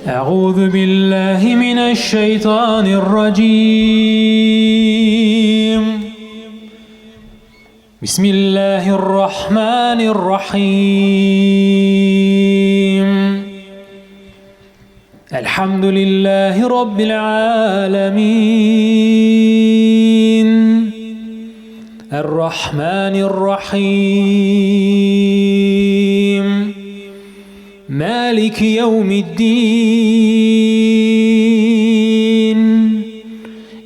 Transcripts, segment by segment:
أعوذ بالله من الشيطان الرجيم. بسم الله الرحمن الرحيم. الحمد لله رب العالمين الرحمن الرحيم مالك يوم الدين.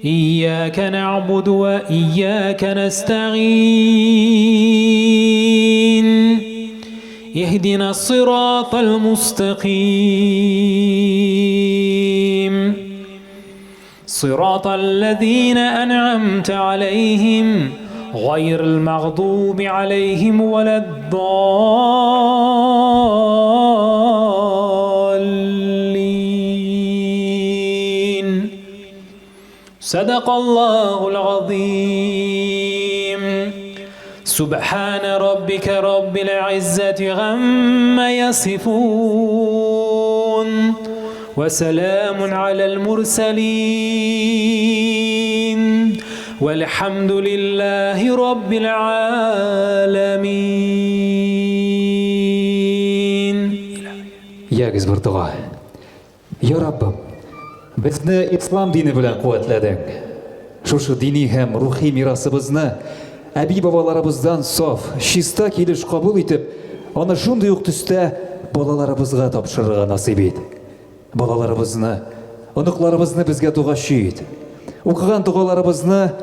إياك نعبد وإياك نستعين. اهدنا الصراط المستقيم صراط الذين أنعمت عليهم غير المغضوب عليهم ولا الضالين. صدق الله العظيم. سبحان ربك رب العزة عما يصفون وسلام على المرسلين والحمد لله رب العالمين. يا جزبر دعاء يا رب بسنا إسلام ديني بلان قوات لدن شوش ديني هم روحي ميرасы بزنا әби бабаларыбыздан соф, шиста келіш қабыл етіп, оны шундай ук түсті балаларыбызға тапшырырға насип ет. Балаларыбызны, ұнықларыбызны бізге дұғашы ет. Оқыған дұғаларыбызны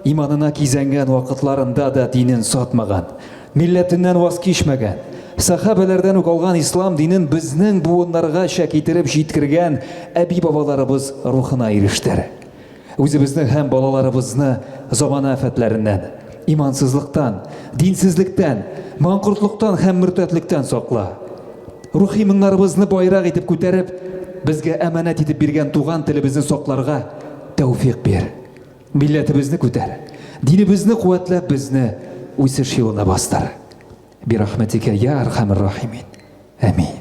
иманына кизәнгән вақытларында да динін сатмаған, милләтінен ваз кешмәгән, сахабалардан ук алган ислам динін бізнің буыннарға шәкитеріп жеткірген әби бабаларыбыз рухына ирештер. Үзебезнең һәм балаларыбызны замана афәтләреннән, имансызлыктан, динсезлектән, маңкортлыктан һәм мөртәтлектән сакла. Рухи моңнарыбызны байрак итеп күтәреп, безгә әманәт итеп биргән туган телебезне сакларга тәүфыйк бир. Милләтебезне күтәр. Динебезне куәтләп безне үсеш юлына бастыр. Бирахмәтикә я архамар рахимин. Амин.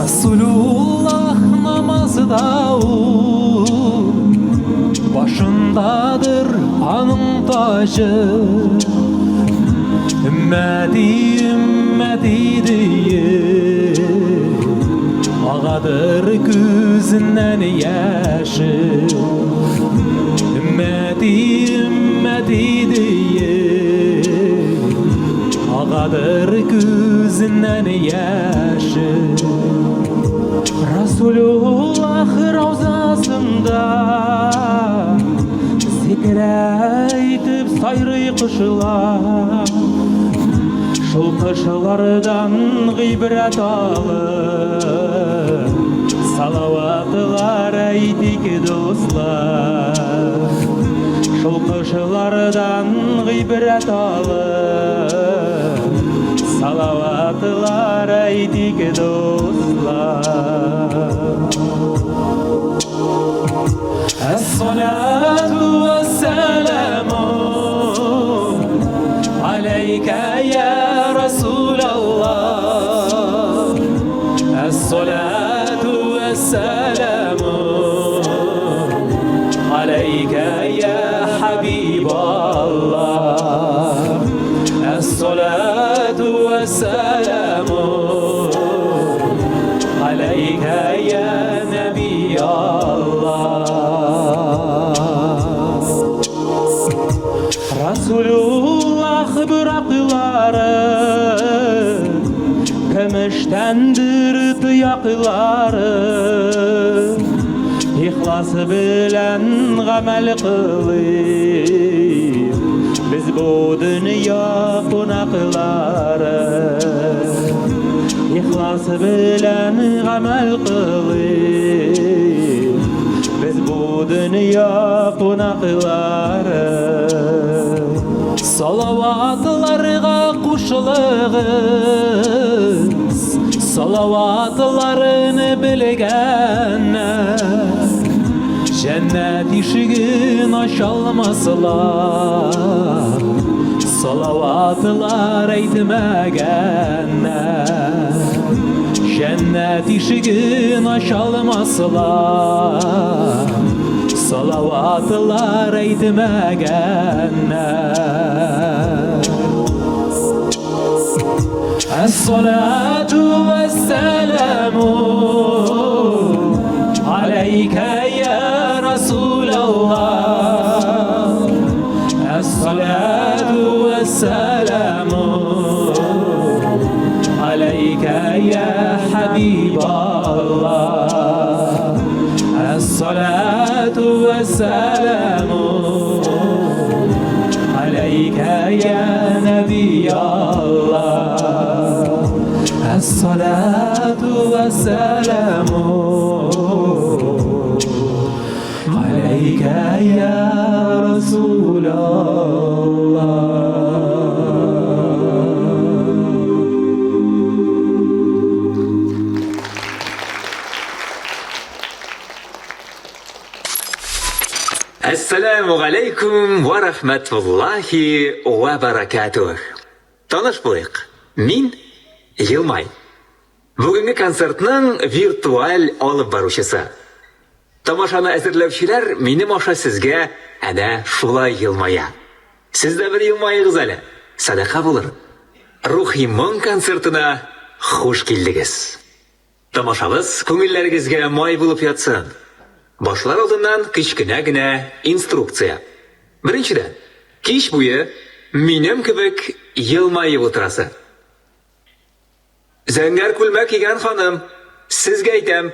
Resulullah namazda başındadır anın tacı. Ümmeti ümmeti diye ağadır gözünden yaşı. Ümmeti ümmeti diye ağadır gözünden yaşı. Resulullah ravzasında zikir eytip sayrı kışılar. Şul kışılardan gıybret alır, salavatlar eytik dostlar. Şul kışılardan gıybret alır, salavatlar eytik dostlar. Es-salatu ve-s-selamu aleyke ya Resulallah. Es-salatu ve-s-selamu aleyke ya Habiballah. Es-salatu ve-s-selamu aleyke ya Nebiyallah. Resulullah bırakıları kömüştendir tıyakları. İhlası bilen gamel kılıyıp biz bu dünya konakları. İhlası bilen gamel kılıyıp biz bu dünya konakları. Salavatlarga kuşulığız, salavatlarını bilgenler. Cennet işigin aşalmasılar, salavatılar eytmegenler. Cennet işigin aşalmasılar, salavatılar eytmegenler. Es-salatu ve-selamu aleyke ya Resulallah. Es-salatu ve-selamu aleyke ya Habiballah. Es-salatu ve-selamu aleyke ya Nebiyallah. Es-salatu ve-selamu aleyke ya Resulallah. Assalamu alaikum wa rahmatullahi wa barakatuh. Tanış boyıq. Min Yılmay. Бүгінгі концертның виртуал алып барушысы. Тамашаны әзірләушілер минем аша сезгә әнә шулай Yılмая. Сіз дә бір Yılмайығыз әлі. Садақа булыр. Рухи моң концертына хуш килдегез. Тамашабыз күңелләрегезгә май булып ятсын. Башлар алдыннан кичкенә генә инструкция. Беренчедән, кич буе минем кебек елмаеп утырасы. Зәңгәр күлмәк кигән ханым, сезгә әйтәм,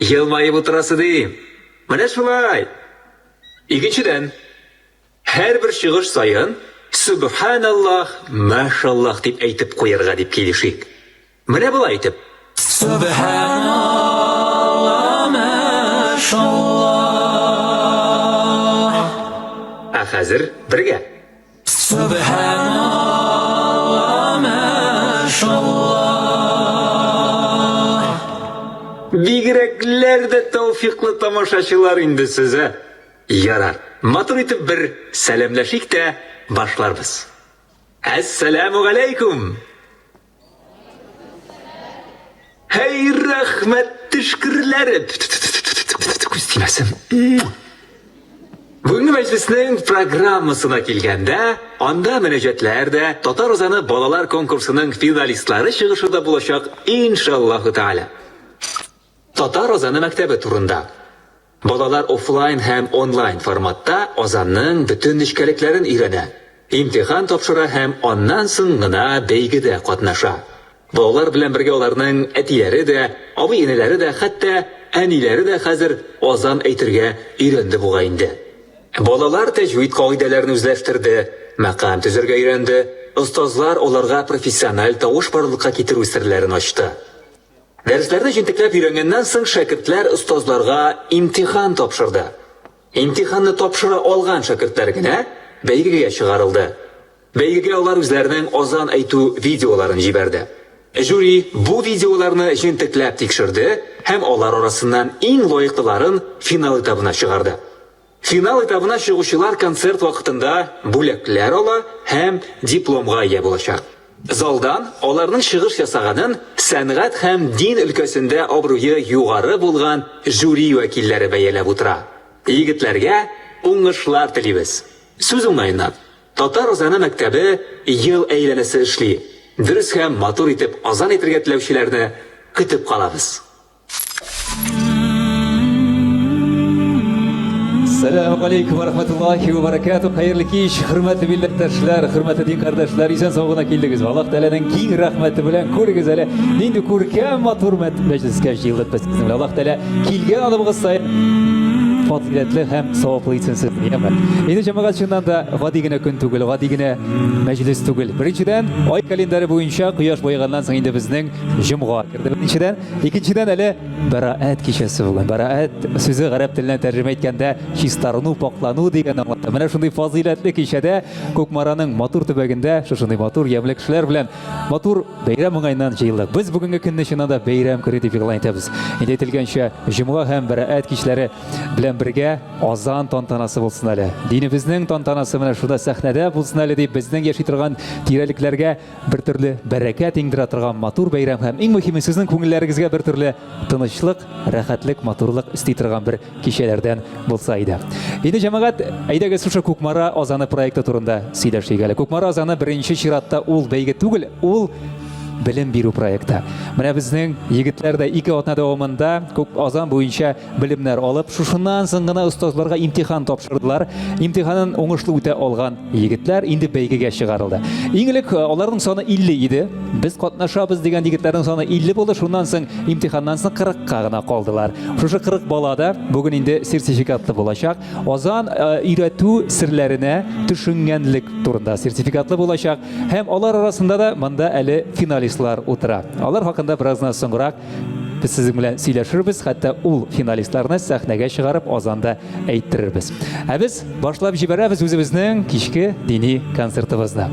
елмаеп утырасы дим. Менә шулай. Икенчедән, һәрбер чыгыш сайын Субханаллах, Машаллах дип әйтеп куярга дип килешик. Менә булай әйтеп. Subhanallah, Mashallah. Хәзер бергә. Subhanallah, Mashallah. Бигрәкләр дә тауфиклы тамашачылар инде сезгә. Ярар. Матур итеп бер сәламләшик тә башларбыз. Ассаламу алейкум. Hey рәхмәт тишкерләре. Күз тимәсен. Бүгінгі мәҗлеснең программасына килгәндә, анда мөнәҗәтләр дә Татар узаны балалар конкурсының финалистлары чыгышында булачак, иншаллаху таала. Татар узаны мәктәбе турында. Балалар офлайн һәм онлайн форматта озанның бүтән нечкәлекләрен өйрәнә. Имтихан тапшыра һәм аннан соң гына бәйгедә катнаша. Балалар белән бергә аларның әтиләре дә, абый-энеләре дә, хәтта әниләре дә хәзер озан әйтергә өйрәнде бугай инде. Балалар тәҗвид кагыйдәләрен үзләштерде, мәкам төзергә өйрәнде, остазлар аларга профессиональ тавыш барлыкка китерү серләрен ачты. Дәресләрне җентекләп өйрәнгәннән соң шәкертләр остазларга имтихан тапшырды. Имтиханны тапшыра алган шәкертләр генә бәйгегә чыгарылды. Бәйгегә алар үзләренең озан әйтү видеоларын җибәрде. Жюри бу видеоларны җентекләп тикшерде һәм алар арасыннан иң лаеклыларын финал этабына чыгарды. Финал этабына чыгучылар концерт вакытында бүләкләр ала һәм дипломга ия булачак. Залдан аларның чыгыш ясаганын сәнгать һәм дин өлкәсендә абруе югары булган жюри вәкилләре бәяләп утыра. Егетләргә уңышлар телибез. Сүз уңайыннан. Татар озаны мәктәбе ел әйләнәсе эшли. Дөрес һәм матур итеп азан итәргә теләүчеләрне көтеп калабыз. Assalamu alaikum wa rahmatullahi wa barakatuh. Hayırlı kеш, hürmetli milletdaşlar, hürmetli din kardeşler, isen sağlığına kildiniz. Allah Teala'nın keng rahmeti bilen көрігіз әлі. Нинди көркем матур мәҗлескә җыелып без. Allah Teala килгән алымыгыз сайын фазилатлы һәм саваплы итсен сезне. Инде җәмәгать чыннан да гади генә көн түгел, гади генә мәҗлес түгел. Беренчедән, ай календаре буенча кояш байганнан соң инде безнең җомга кирде. Икенчедән әле бараат кичәсе булган. Бараат сүзе гарәп теленә тәрҗемә иткәндә чистарыну, паклану дигән аңлатты. Менә шундый фазилатлы кичәдә Күкмараның матур төбәгендә шушындый матур ямьле кешеләр белән матур бәйрәм уңайыннан җыелдык. Без бүгенге көнне чыннан да бәйрәм көнне дип игълан итәбез. Инде әйтелгәнчә, җомга һәм бараат кичләре белән birge azan tantanası bulsun әле. Dinimizning tantanасы менә шуда сәхнәдә булсын әле дип безнең яши торган тирәлекләргә бер төрле бәрәкәт иңдерә торган матур бәйрәм һәм иң мөһиме сезнең күңелләрегезгә бер төрле тынычлык, рәхәтлек, матурлык исти торган бер кичәләрдән булса иде. Инде җәмәгать, әйдәгез шушы Күкмара азаны проекты турында сөйләшик әле. Күкмара азаны беренче чиратта ул бәйге түгел, ул белем бирү проекты. Менә безнең егетләр дә 2 атна дәвамында күп азан буенча белемнәр алып, шушыннан соң гына остазларга имтихан тапшырдылар. Имтиханын уңышлы үтә алган егетләр инде бәйгегә чыгарылды. Иң элек аларның саны 50 иде. Без катнашабыз дигән егетләрнең саны 50 булды. Шуннан соң имтиханнан соң 40-ка гына калдылар. Шушы 40 балада бүген инде сертификатлы булачак. Азан өйрәтү серләренә төшенгәнлек турында сертификатлы булачак. Һәм алар арасында да монда әле финалистлар утыра. Алар хакында бераздан соңрак без сезнең белән сөйләшербез, хәтта ул финалистларны сәхнәгә чыгарып азанда әйттерербез. Ә без башлап җибәрәбез үзебезнең кичке дини концертыбызны.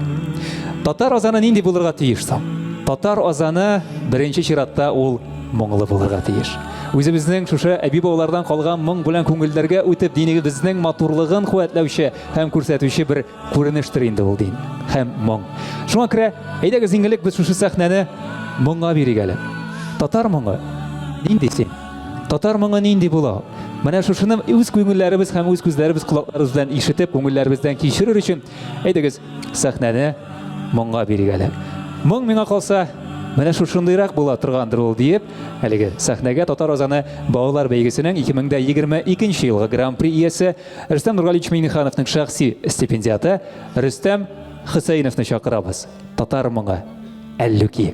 Татар азаны нинди булырга тиеш соң? Татар азаны беренче чиратта ул моңлы булырга тиеш. Үзебезнең шушы әби бабалардан калган моң белән күңелләргә үтеп динебезнең матурлыгын куәтләүче һәм күрсәтүче бер күренештер инде ул дин һәм моң. Шуңа күрә әйдәгез иңелек без шушы сәхнәне моңга бирик әле. Татар моңы нинди син? Татар моңы нинди була? Менә шушыны үз күңелләребез һәм үз күзләребез, колакларыбыз белән ишетеп, күңелләребездән кичерер өчен әйдәгез сәхнәне моңга бирик әле. Моң миңа калса менә шушындыйрак була торгандыр ул диеп, әлеге сәхнәгә Татар азаны балалар бәйгесенең 2022 елгы гран-при иясе Рөстәм Нургалиевич Миңнехановның шәхси стипендияты Рөстәм Хөсәйновны чакырабыз. Татар моңы Әллүки.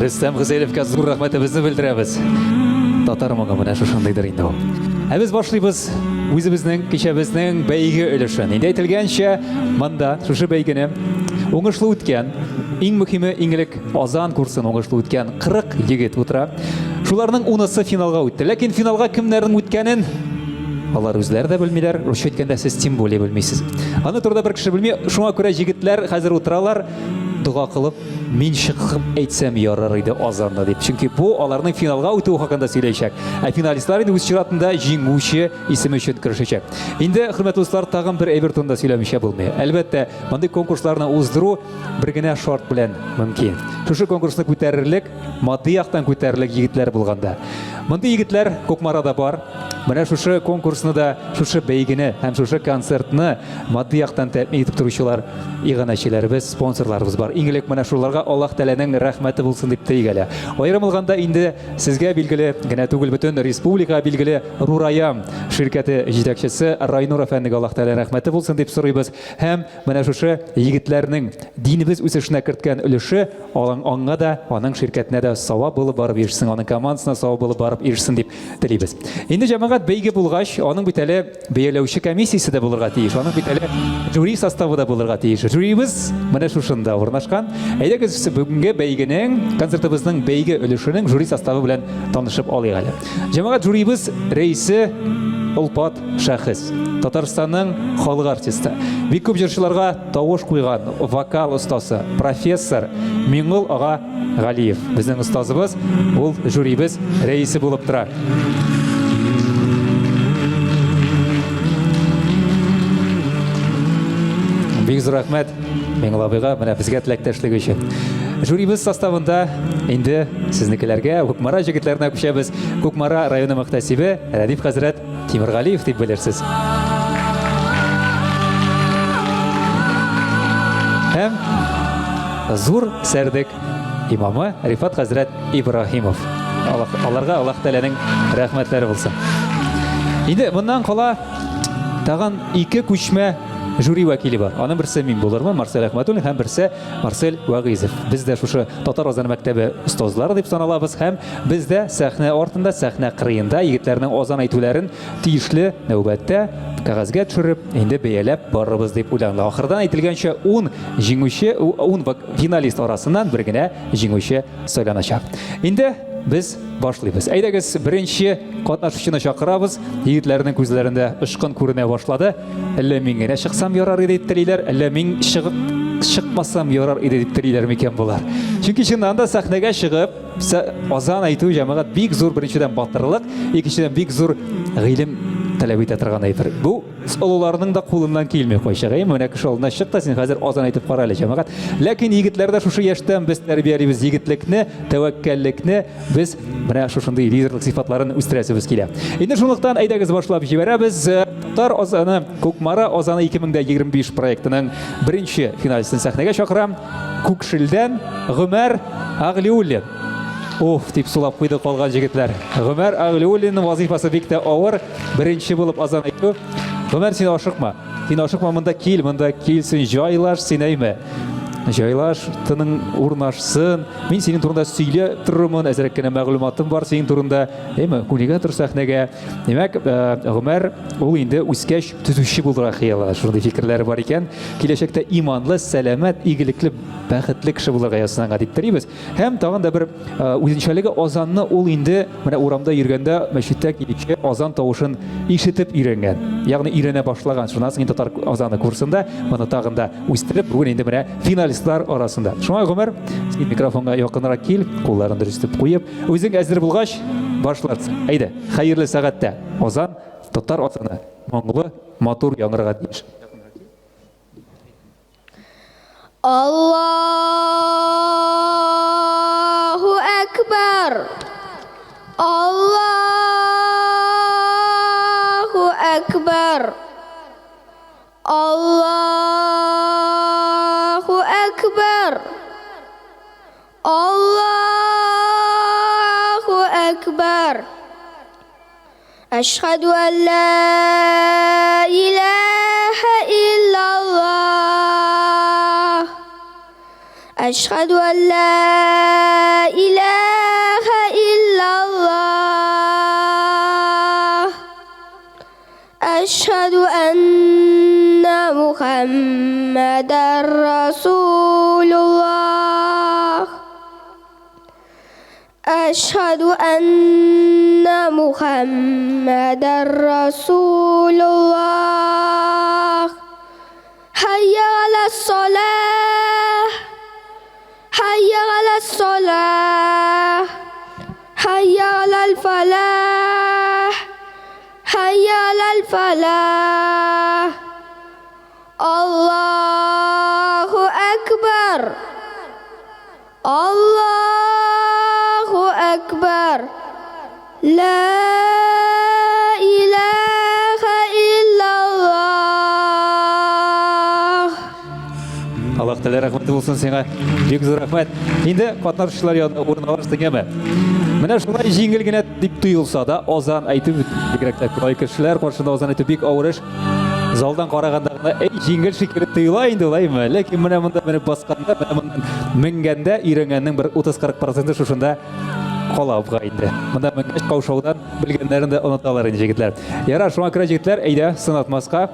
Рөстәм Гызелевка зур рәхмәтебезне белдерәбез. Татар моңы менә шушындыйдыр инде ул. Без башлыйбыз үзебезнең кичәбезнең бәйге өлешен. Инде әйтелгәнчә, монда шушы бәйгене уңышлы үткән, иң мөһиме иңлек Азан курсын уңышлы үткән 40 егет утыра. Шуларның 10-сы финалга үтте. Ләкин финалга кемнәрнең үткәнен алар үзләре дә белмиләр, русча әйткәндә сез тем более белмисез. Аны турыда бер кеше белми, шуңа күрә егетләр хәзер утыралар, дуга кылып, мин чыгып әйтсәм ярар иде Азанда дип. Чөнки бу аларның финалга үтү хакында сөйләячәк. Ә финалистлар инде үз чиратында җиңүче исеме өчен көрәшәчәк. Инде хөрмәтле дуслар, тагын бер әйбер турында сөйләмичә булмый. Әлбәттә, мондый конкурсларны уздыру бер генә шарт белән мөмкин. Шушы конкурсны күтәрерлек, матди яктан күтәрерлек егетләр булганда. Мондый егетләр Кукмарада бар. Менә шушы конкурсны да, шушы бәйгене һәм шушы концертны матди яктан тәэмин итеп торучылар, иганәчеләребез, спонсорларыбыз бар. Иң элек менә шуларга Аллаһ Тәгаләнең рәхмәте булсын дип тиек әле. Аерым алганда инде сезгә билгеле генә түгел, бөтен республика билгеле Рурая ширкәте җитәкчесе Райнур әфәндегә Аллаһ Тәгалә рәхмәте булсын дип сорыйбыз. Һәм менә шушы егетләрнең динебез үсешенә керткән өлеше аңа да, аның ширкәтенә дә савап булып барып ирешсен, аның командасына савап булып барып ирешсен дип телибез. Инде җәмәгать бәйге булгач, аның бит әле бәяләүче комиссиясе дә булырга тиеш, аның бит әле жюри составы да булырга тиеш. Жюрибыз менә шушында урнашкан. Әйдәгез бүгенге бәйгенең, концертыбызның бәйге өлешенең жюри составы белән танышып алыйк әле. Җәмәгать жюрибыз рәисе Улпат Шәхес, Татарстанның халык артисты. Бик күп җырчыларга тавыш куйган вокал остасы, профессор Миңгол ага Галиев. Безнең остазыбыз, ул жюрибыз рәисе булып тора. Бик зур рәхмәт Миңгол абыйга менә безгә теләктәшлеге өчен. Жюрибыз составында инде сезнекеләргә, Кукмара җегетләренә күчәбез. Кукмара районы мөхтәсибе Рәдиф хәзрәт Тимергалиев дип белерсез. Һәм зур сәрдек имамы Рифат хәзрәт Ибраһимов. Аларга Аллаһ Тәгаләнең рәхмәтләре булсын. Инде моннан кала тагын 2 күчмә жюри вәкиле бар. Аның берсе мин булырмын, Марсель Әхмәтуллин, һәм берсе Марсель Вәгыйзов. Без дә шушы Татар Азан мәктәбе остазлары дип саналабыз, һәм без дә сәхнә артында, сәхнә кырыенда егетләрнең азан әйтүләрен тиешле нәүбәттә кәгазьгә төшереп, инде бәяләп барырбыз дип уйланды. Ахырдан әйтелгәнчә 10 җиңүче, 10 финалист арасыннан бер генә җиңүче сайланачак. Инде без башлыйбыз. Әйдәгез, беренче катнашучыны чакырабыз. Егетләрнең күзләрендә ышкын күренә башлады. Әллә мин генә чыксам ярар иде дип телиләр, әллә мин чыкмасам ярар иде дип телиләр микән булар. Чөнки чыннан да сәхнәгә чыгып, азан әйтү җәмәгать бик зур, беренчедән батырлык, икенчедән бик зур гыйлем таләп итә торган әйбер. Бу олыларның да кулыннан килми кайчагы. Менә кеше алдына чыкта, син хәзер азан әйтеп кара әле җәмәгать. Ләкин егетләрдә шушы яшьтән без тәрбиялибез егетлекне, тәвәккәллекне, без менә шушындый лидерлык сыйфатларын үстерәсебез килә. Инде шунлыктан әйдәгез башлап җибәрәбез. Татар Азаны, Кукмара Азаны 2025 проектының беренче финалистын сәхнәгә чакырам. Күкшелдән Гомәр Аглиуллин. Оф, дип сулап куйды калган җегетләр. Гомәр Аглиуллинның вазифасы бик тә авыр. Беренче булып азан әйтү. Гомәр, син ашыкма. Син ашыкма, монда кил, син җайлаш, син әйме. Җайлаш, тының урнашсын. Мин синең турында сөйләп торырмын, әзрәк кенә мәгълүматым бар синең турында. Әйме, күнегә тор сәхнәгә. Димәк, Гомәр ул инде үскәч төзүче булырга хыялы. Шундый фикерләре бар икән. Киләчәктә иманлы, сәламәт, игелекле, бәхетле кеше булырга ясанга дип телибез. Һәм тагын да бер үзенчәлеге азанны ул инде менә урамда йөргәндә, мәчеттә килүче азан тавышын ишетеп өйрәнгән. Ягъни өйрәнә башлаган. Шуннан соң татар азаны курсында моны тагын да үстереп, бүген инде менә финалистлар арасында. Шуңа Гомәр, син микрофонга якынрак кил, кулларын дөрестеп куеп, үзең әзер булгач башларсың. Әйдә, хәерле сәгатьтә азан, татар азаны моңлы, матур яңгырга тиеш. Allahu Akbar. Allahu Akbar. Allahu Akbar. Allahu Akbar. Ashhadu an la ilaha illallah. أشهد أن لا إله إلا الله أشهد أن محمدا رسول الله أشهد أن محمدا رسول الله حي على الصلاة حي على الصلاة حي على الفلاح حي على الفلاح الله أكبر الله أكبر لا إله إلا الله Аллах Тәала рахметі болсын сеңа. Бек зор рахмет. Енді қатнаршылар янына орналаштың әмі. Менә шулай жеңіл генә дип тойылса да, азан айтып бигрәк тә кешеләр каршында азан айтып бик авыр эш. Залдан караганда жеңіл шикелле тыйыла инде улаймы. Ләкин менә монда менә басканда, менә моннан менгәндә өйрәнгәннең бер 30-40% шушында кала буга инде. Монда менгәч каушаудан белгәннәрен дә оныталар инде җегетләр. Яра, шуңа күрә җегетләр, әйдә сынатмаска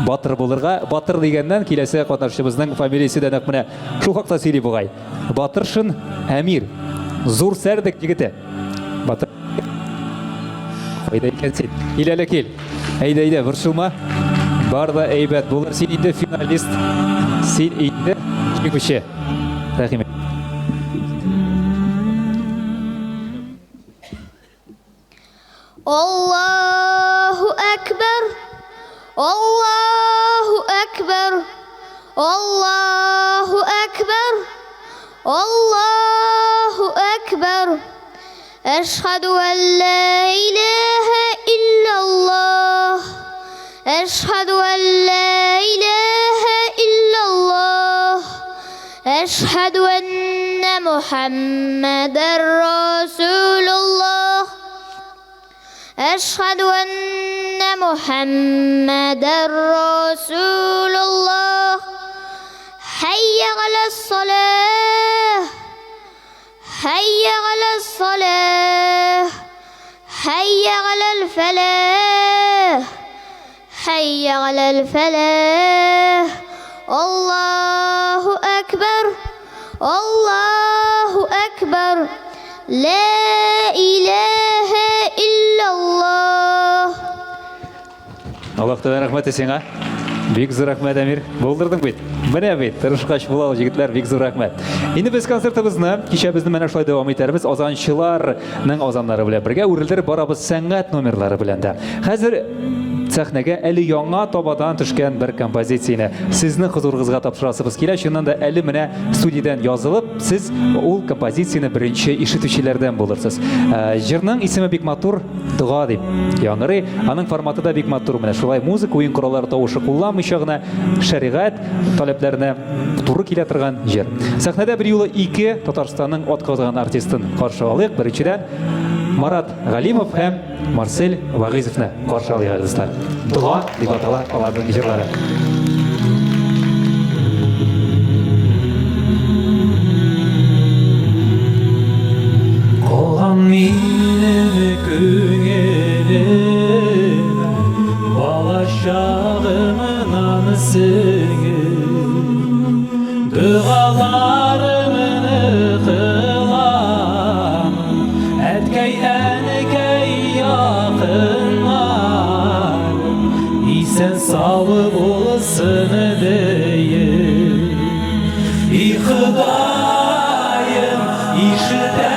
Батыр булырга, Батыр дигәннән киләсе катнашчыбызның фамилиясе дә нәкъ менә шул хакта сөйли бугай. Батыршин Әмир, зур сәрдек җигете. Батыр. Файда икән син. Иләле кил. Әйдә, борчылма. Бар да әйбәт булыр. Син инде финалист. Син инде җиңүче. Рәхимә. Аллаху акбар Allahu Ekber Allahu Ekber Allahu Ekber Eşhedü en la ilahe illallah Eşhedü en la ilahe illallah Eşhedü enne Muhammeden Resulullah أشهد أن محمدا رسول الله حي على الصلاة حي على الصلاة حي على الفلاح حي على الفلاح الله أكبر الله أكبر لا إله إلا الله Аллах Тәала рәхмәт сиңа. Бик зур рәхмәт Әмир. Булдырдың бит. Менә бит, тырышкач була җегетләр, бик зур рәхмәт. Инде без концертыбызны, кичә безне менә шулай дәвам итәрбез. Азанчыларның азаннары белән бергә үрелдереп барабыз сәнгать номерлары белән дә. Хәзер сәхнәгә әле яңа табадан төшкән бер композицияне сезнең хузурыгызга тапшырасыбыз килә. Шуннан да әле менә студиядан язылып, сез ул композицияне беренче ишетүчеләрдән булырсыз. Җырның исеме бик матур, Дуга дип яңгырый. Аның форматы да бик матур. Менә шулай музыка, уен кораллары тавышы кулланмыйча гына шәригать таләпләренә туры килә торган җыр. Сәхнәдә бер юлы 2 Татарстанның атказган артистын каршы алыйк. Беренчедән Марат Галимов һәм Марсель Вагызовны каршы алыгызлар. Дуга дип атала аларның җырлары. Калган минем күңелем бала чагымның анысыгы дугаларымны кылам әткәй әнекәй якынлар исән сау булсын дейем и Ходаем ишетә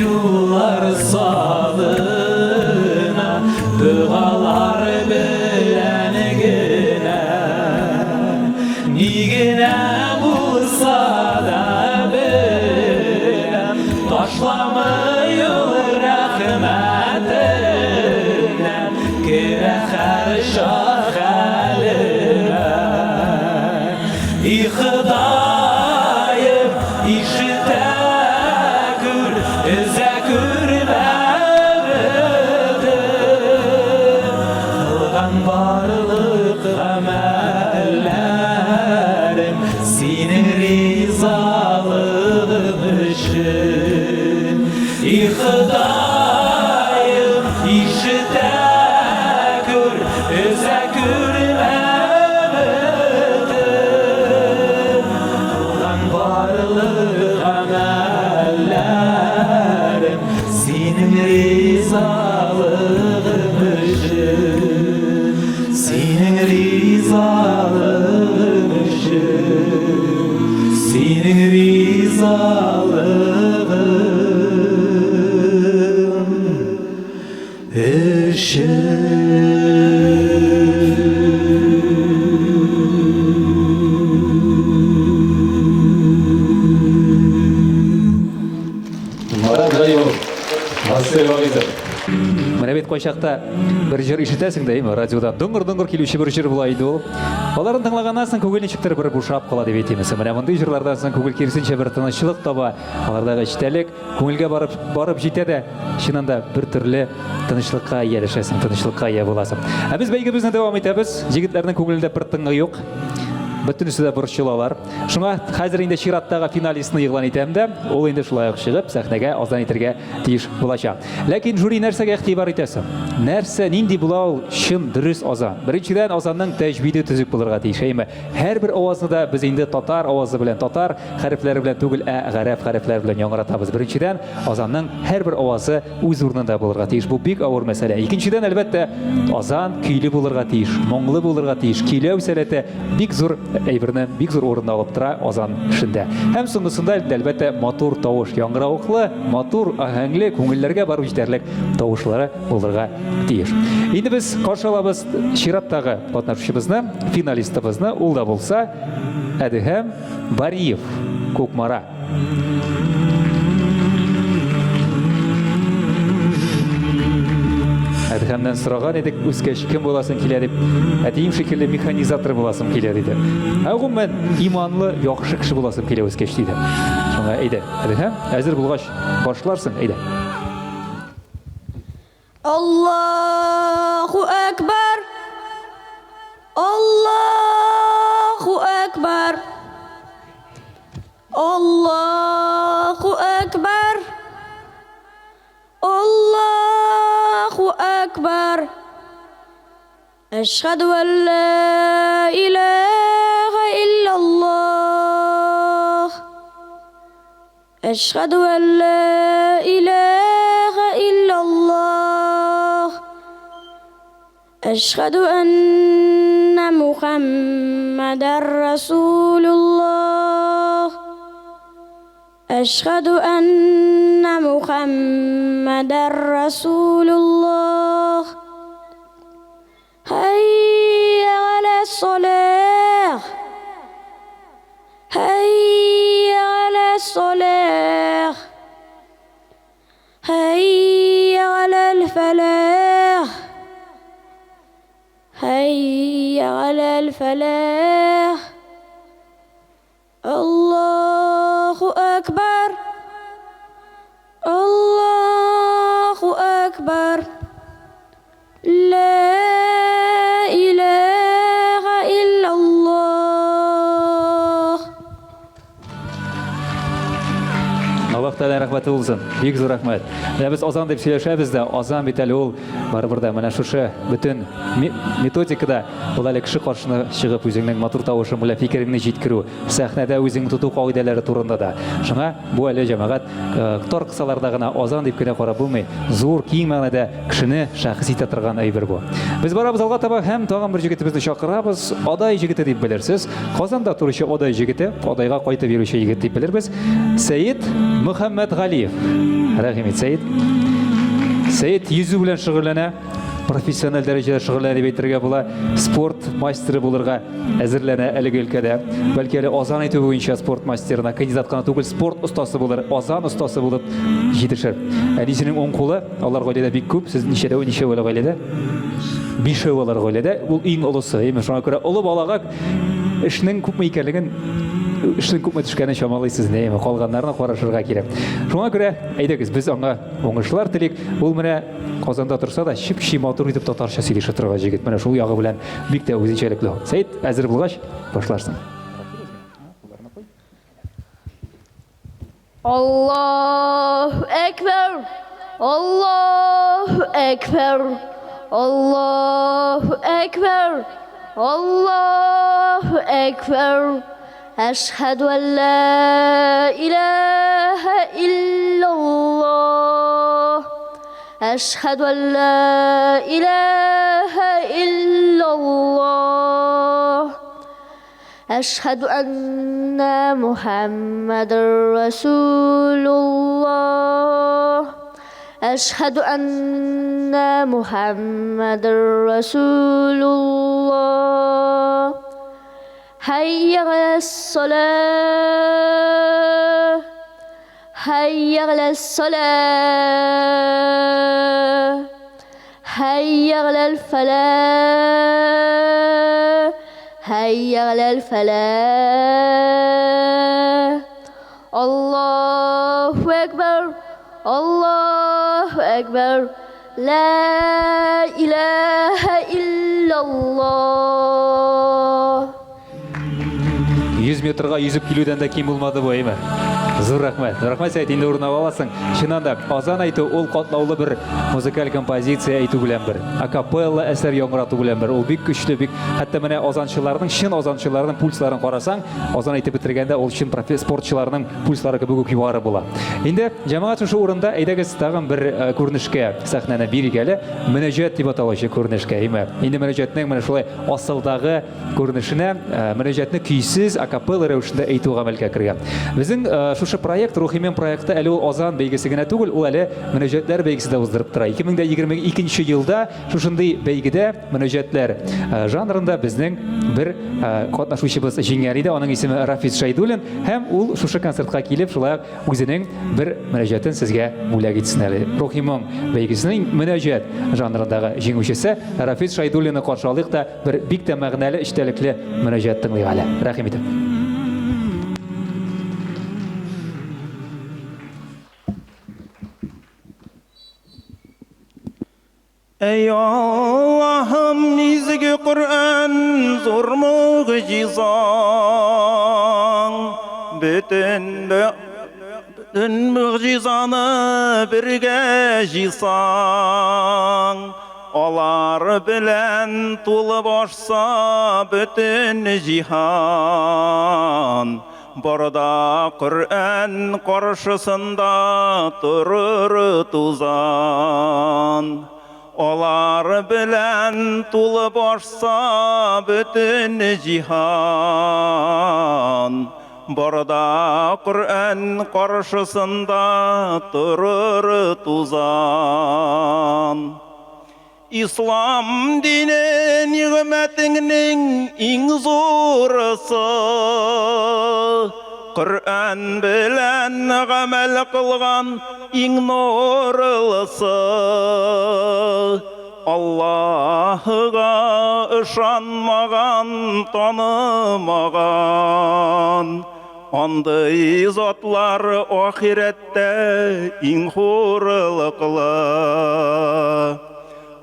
Yıllar salına Dağalar bilenigine Nigine bulsa da bilem Taşlamıyor rahmetinden Kire her şahalime İkdayım işite gür Zekür Kılgan varlık amellerim Senin rizalığın için İkdayım işite gür Zekür varlık amellerim Senin rizalığın için Senin rizalığın için Senin rizalığın Менә бит кайчакта бер җыр ишетәсең дә, радиода доңгыр-доңгыр килүче бер җыр була иде ул. Аларын тыңлаганнан соң күңел ничектер бер бушап кала дип әйтәмез. Менә мондый җырлардан соң күңел кирсенчә бер тынычлык таба, алардагы эчтәлек күңелгә барып җитә дә, чынында бер төрле тынычлыкка ияләшәсең, тынычлыкка ия буласың. Ә без бәйгебезне дәвам итәбез. Җегетләрнең күңелендә бер тыңгы юк. Бөтенесе дә борчылалар. Шуңа хәзер инде чираттагы финалистны игълан итәм дә, ул инде шулай ук чыгып сәхнәгә азан итәргә тиеш булачак. Ләкин жюри нәрсәгә игътибар итәсең? Нәрсә, нинди була ул чын дөрес азан? Беренчедән азанның тәҗвиде төзек булырга тиеш. Һәр бер авазны да без инде татар авазы белән, татар хәрефләре белән түгел, гарәп хәрефләре белән яңгыратабыз. Беренчедән азанның һәр бер авазы үз урынында булырга тиеш. Бу бик авыр мәсьәлә. Икенчедән әлбәттә азан көйле булырга тиеш, моңлы булырга тиеш. Көйләү сәләте бик зур әйберне бик зур урында алып тора азан эшендә. Һәм соңгысында әлбәттә матур тавыш, яңгыравыклы, матур аһәңле, күңелләргә барып җитәрлек тавышлары булырга тиеш. Инде без каршы алабыз чираттагы катнашучыбызны, финалистыбызны, ул да булса Әдһәм Бариев, Күкмара. Әдһәмнән сораган идек, үскәч кем буласың килә дип. Әтием шикелле механизатор буласым килә диде. Гомумән иманлы, яхшы кеше буласым килә үскәч диде. Шуңа әйдә, Әдһәм, әзер булгач башларсың, әйдә. Аллаһу акбар. Аллаһу акбар. Аллаһу акбар. Allahu Akbar. Eşhedü en la ilahe illallah. Eşhedü en la ilahe illallah. Eşhedü enne Muhammeden Resulullah. أشهد أن محمدا رسول الله هيا على الصلاة هيا على الصلاة هيا على الفلاح هيا على الفلاح الله أكبر الله أكبر لا إله إلا الله. Аллаһ Тәала рәхмәте булсын. Бик зур рәхмәт. Без азан дип сөйләшәбез дә, азан бит әле ул барыбер да менә шушы бөтен методикада ул әле кеше каршына чыгып үзеңнең матур тавышың белән фикереңне җиткерү, сәхнәдә үзеңне тоту кагыйдәләре турында да. Шуңа бу әле җәмәгать тар кысаларда гына азан дип кенә карап булмый. Зур киң мәгънәдә кешене шәхес итә торган әйбер бу. Biz barabыз алга таба һәм тагын бер җегетебезне чакырабыз. Адай җегете дип белерсез. Казанда туручы Адай җегете, Адайга кайтып йөрүче егет дип белербез. Сәйид Мөхәммәд Галиев. Рәхимет Сәйид. Сәйид йөзү белән шөгыльләнә. Профессиональ дәрәҗәдә шөгыльләнеп әйтергә була. Спорт мастеры булырга әзерләнә әлеге өлкәдә. Бәлки әле азан әйтү буенча спорт мастерына кандидат кына түгел, спорт остасы булыр, азан остасы булып җитешер. Әнисенең уң кулы, алар гаиләдә бик күп. Сез ничә була гаиләдә? 5 алар гаиләдә. Ул иң олысы. Шуңа күрә олы балага эшнең күпме икәнлеген эшнең күпме төшкәнен чамалыйсыз, нәйме калганнарны карашырга кирәк. Шуңа күрә әйдәгез, без аңа уңышлар телик. Ул менә Казанда торса да чип-чи матур итеп татарча сөйләшә торган җегет. Менә шул ягы белән бик тә үзенчәлекле. Сәйид, әзер булгач башларсың. Allahu Ekber, Allahu Ekber, Allahu Ekber, Allahu Ekber. Eşhedü en la ilahe illallah. Eşhedü en la ilahe illallah. Eşhedü enne Muhammeden Resulullah. Eşhedü enne Muhammeden Resulullah. Hayya alas-salah. Hayya alas-salah. Hayya alal-falah. Hayya alal-falah. Allahu Ekber, Allahu Ekber. La ilahe illallah. 100 метрга yüzüp килүдән дә ким булмады бу, әйме. Зур рәхмәт. Рәхмәт Сәйид, инде урынына аласың. Чыннан да азан әйтү ул катлаулы бер музыкаль композиция әйтү белән бер, акапелла әсәр яңгырату белән бер. Ул бик көчле, бик хәтта менә азанчыларның, чын азанчыларның пульсларын карасаң, азан әйтеп бетергәндә ул чын спортчыларның пульслары кебек үк югары була. Инде җәмәгать шушы урында әйдәгез тагын бер күренешкә сәхнәне бирик әле. Мөнәҗәт дип аталучы күренешкә, әйме. Инде мөнәҗәтнең менә шулай асылдагы күренешенә мөнәҗәтне көйсез акапелла рәвешендә әйтү гамәлгә кергән. Безнең шушы проект, Рухимем проекты әле ул азан бәйгесе генә түгел, ул әле мөнәҗәтләр бәйгесендә уздырып тора. 2022 елда шушындый бәйгедә мөнәҗәтләр жанрында безнең бер катнашучыбыз җиңәр иде. Аның исеме Рафис Шайдуллин һәм ул шушы концертка килеп, шулай үзенең бер мөнәҗәтен сезгә бүләк итсен әле. Рухимем бәйгесенең мөнәҗәт жанрындагы җиңүчесе Рафис Шайдуллинны каршылык та бер бик тә мәгънәле, эчтәлекле мөнәҗәт тыңлыйк әле. Рәхим итеп. Ey Allah'ım izgi Kur'an zor mucizan bütün mucizanı birge jisan olar bilen tulu boşsa bütün cihan Borda Kur'an karşısında durur tuzan Olar bilen tulu boşsa bütün cihan Borda Kur'an karşısında durur tuzan İslam dini nimetinin en zorusu Kur'an bilen amel kılgan en nurlusu Allah'a ışanmagan, tanımagan Anday zatlar ahirette en hurlıklı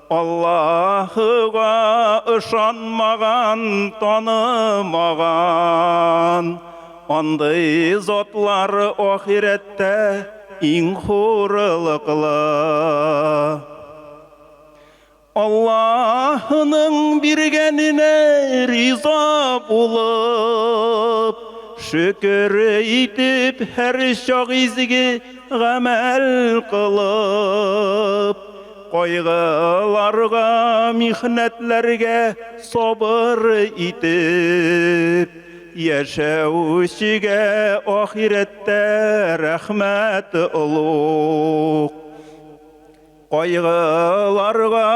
Allah'a ışanmagan, tanımagan Anday zatlar ahirette en hurlıklı Allah'ın birgenine riza bulup şükür etip her şak izgi gamel kılıp Qayğılarga, mihnetlerge sabır itip, yaşauşige ahirette rahmet uluk. Qayğılarga,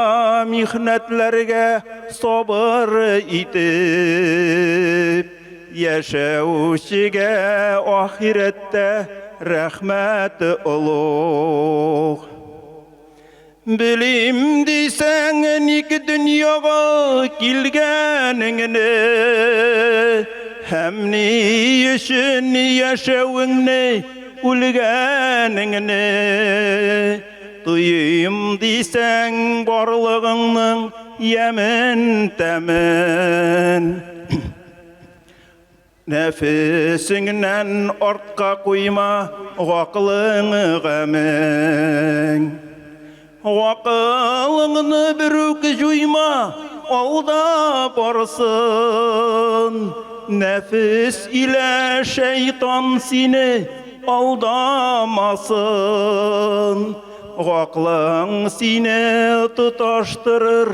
mihnetlerge sabır itip, yaşauşige ahirette rahmet uluk. Bilim desen iki dünyaga kilgeningni, hem ni işin yaşavingni, ulgeningni. Duyayım desen barlığının yemin temin. Nefesinden ortka koyma, aklını gamin. Akılını bürük juyma, alda barsın. Nefis ile şeytan seni aldamasın. Aklın seni tutaştırır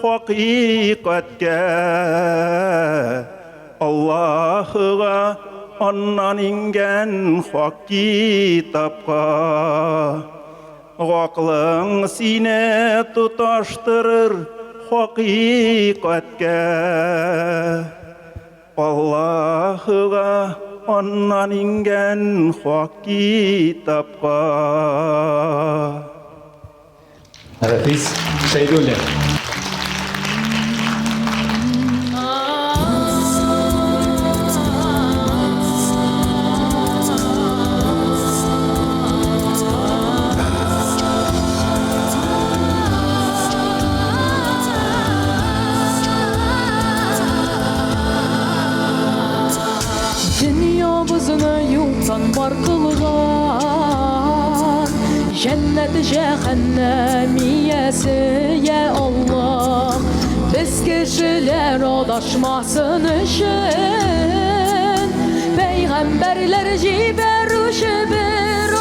hakikatke. Allah'a ondan ingen hak kitapka. Aklın sine tutaştırır hakikatke. Allah'a ondan ingen hak kitapka. Evet biz Şeydullah. Var kılgan cennet cehennem iyesi ya Allah, biz kişiler odaşmasın için peygamberler ciberuşu bir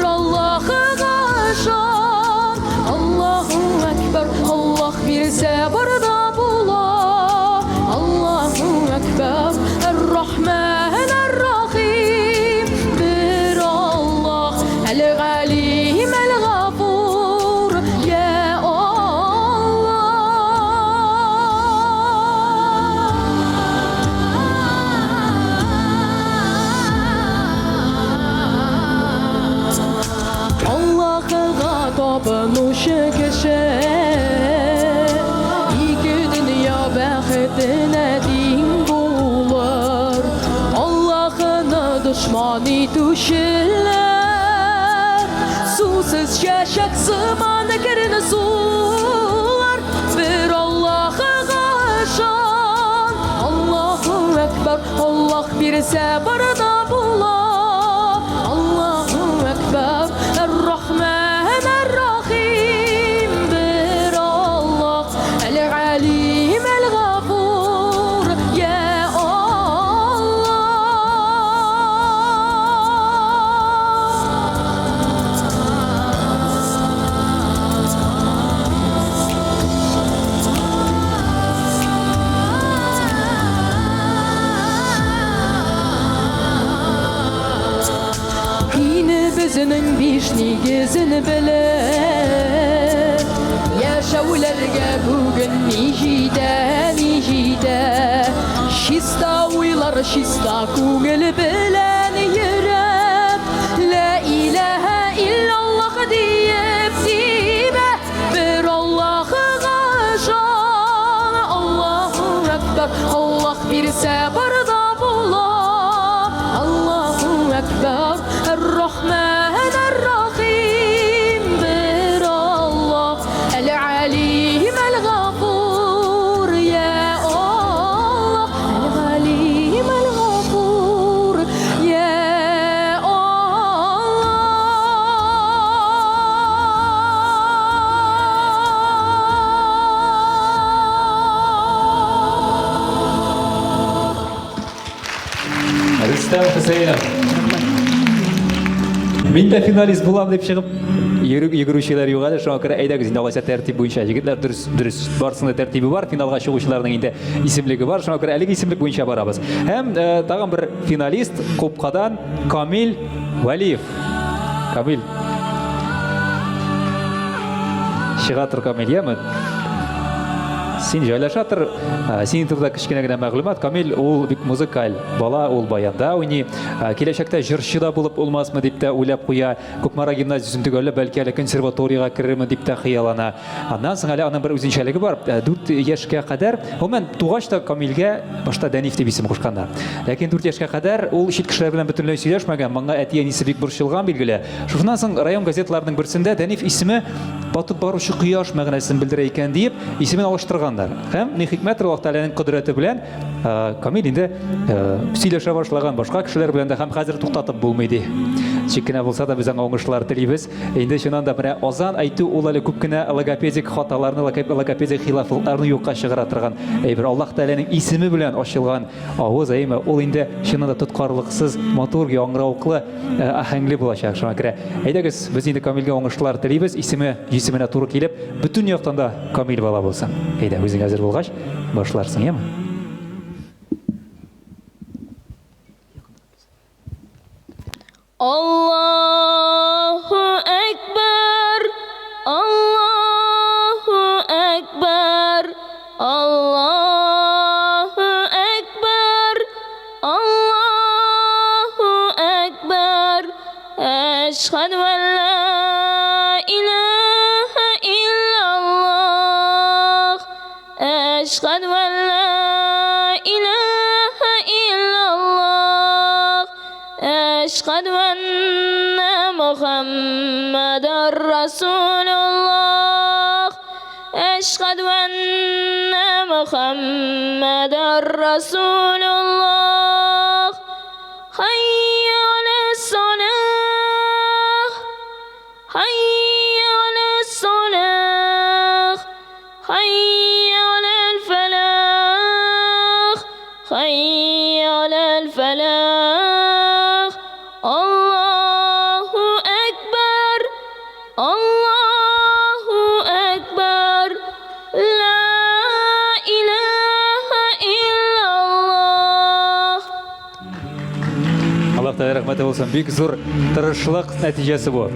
Allah'ı kaşan. Allahu Ekber, Allah bir sebarda bula. Allahu Ekber, Er-Rahman düşmani düşürler. Susuz şaşak zamanı girin sular. Bir Allah'a kaşan. Allahu Ekber, Allah bir sebarda bula. Allahu Ekber, Er-Rahman Er-Rahim. Bir Allah, El-Alim El-Gafur. Ya bizinin bişnigizini bilir. Yaşavlarga bugün nijide şista uylar şista kugel bilen yürep. La ilahe illallah deyip dibe bir Allah'ı kaşan. Allahu Ekber, Allah bir sebarda bula. Allahu Ekber, Er-Rahman Er-Rahim. Bir Allah, El-Alim El-Gafur. Ya Allah, El-Alim El-Gafur. Ya Rüstem Hüseyin. Мен де финалист болам деп шығып, йөгерүчеләр юк әле, шуңа күрә әйдәгез инде алайса тәртип буенча. Җегетләр дөрес барысында тәртибе бар, финалга чыгучыларның инде исемлеге бар, шуңа күрә әлеге исемлек буенча барабыз. Һәм тагын бер финалист Купкадан Камил Валиев. Камил. Чыга тур Камил, яме? Син җайлашатыр. Синең турда кичкенә генә мәгълүмат. Камил ул бик музыкаль бала, ул баянда уйный. Киләчәктә җырчы да булып булмасмы дип тә уйлап куя. Күкмара гимназиясын төгәлләп бәлки әле консерваториягә керерме дип тә хыяллана. Аннан соң әле аның бер үзенчәлеге бар. 4 яшькә кадәр, гомумән тугач та Камилгә башта Дәниф дип исем кушканнар. Ләкин 4 яшькә кадәр ул чит кешеләр белән бөтенләй сөйләшмәгән. Моңа әти-әнисе бик борчылган билгеле. Шуннан соң район газетларының берсендә Дәниф исеме батып баручы кояш мәгънәсен белдерә икән дип исемен алыштырганнар. Һәм ни хикмәттер Аллаһ Тәгаләнең кодрәте белән Камил инде сөйләшә башлаган башка кешеләр белән дә һәм хәзер туктатып булмый ди. Чик кенә булса да без аңа уңышлар телибез. Инде шуннан да менә азан әйтү ул әле күп кенә логопедик хаталарны, логопедик хилафлыкларны юкка чыгара торган. Әйбер Аллаһ Тәгаләнең исеме белән ачылган авыз әйме ул инде шуннан да тоткарлыксыз, матур, яңгырауклы, аһәңле булачак. Шуңа күрә әйдәгез без инде Камилгә уңышлар телибез. Исеменә туры килеп, бүтән яктан да Камил бала булсын. Әйдә, үзең әзер булгач башларсың, яме? Allahu Ekber, Allahu Ekber, Allahu Ekber, Allahu Ekber. Eşhedü en la ilahe illallah, Eşhedü en la ilahe illallah, Eşhedü enne Muhammeden Resulullah, Eşhedü enne Muhammeden Resulullah. Hayy ale's-salah, hayy ale's-salah, hayy alel-felah, hayy alel-felah. Allahu Ekber, Allahu Ekber, La ilahe illallah. Аллаһ Тәгалә рәхмәте булсын. Бик зур тырышлык нәтиҗәсе бу.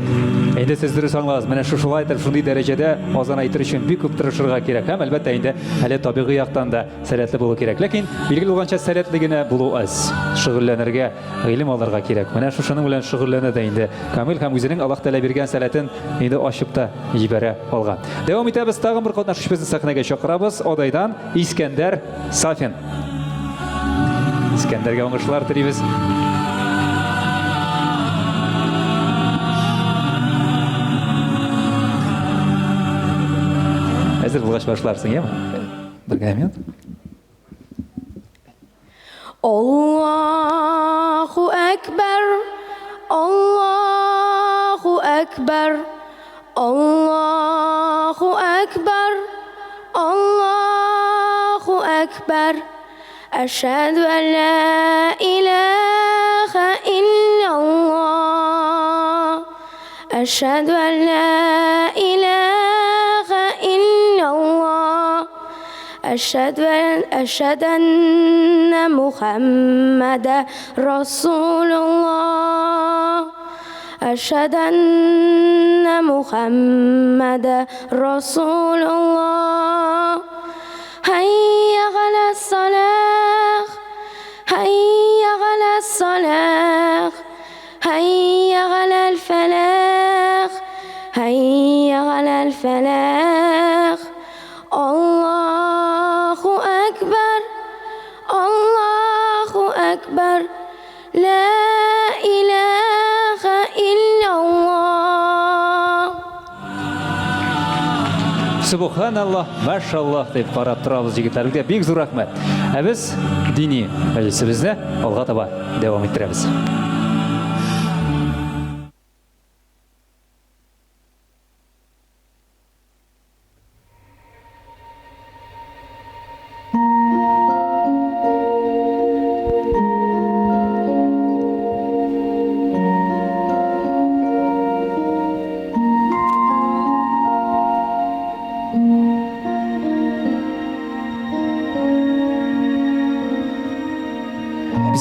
Инде сез дөрес аңлагыз. Менә шушылай итеп шундый дәрәҗәдә азан әйтер өчен бик күп тырышырга кирәк. Һәм әлбәттә инде әле табигый яктан да сәләтле булу кирәк. Ләкин билгеле булганча сәләтле генә булу аз. Шөгыльләнергә, гыйлем алырга кирәк. Менә шушының белән шөгыльләнә дә инде Камил һәм үзенең Аллаһ Тәгалә биргән сәләтен инде ачып та җибәрә алган. Дәвам итәбез. Тагын бер катнашучыбызны сәхнәгә чакырабыз. Одайдан Искәндәр Сафин. Искәндәргә уңышлар телибез. Әзер булгач башларсың, яме? Бергә минут. Allahu Ekber, Allahu Ekber, Allahu Ekber, Allahu Ekber. Eşhedü en la ilahe illallah, Eşhedü en la ilahe illallah, أشهد أن محمدا رسول الله، أشهد أن محمدا رسول الله. هيا على الصلاة، هيا على الصلاة، هيا على الفلاح، هيا على الفلاح. الله أكبر، الله أكبر، لا إله إلا الله. Subhanallah, машаллах дип карап торабыз җегетләргә. Бик зур рәхмәт. Ә без дини мәҗлесебезне алга таба дәвам иттерәбез.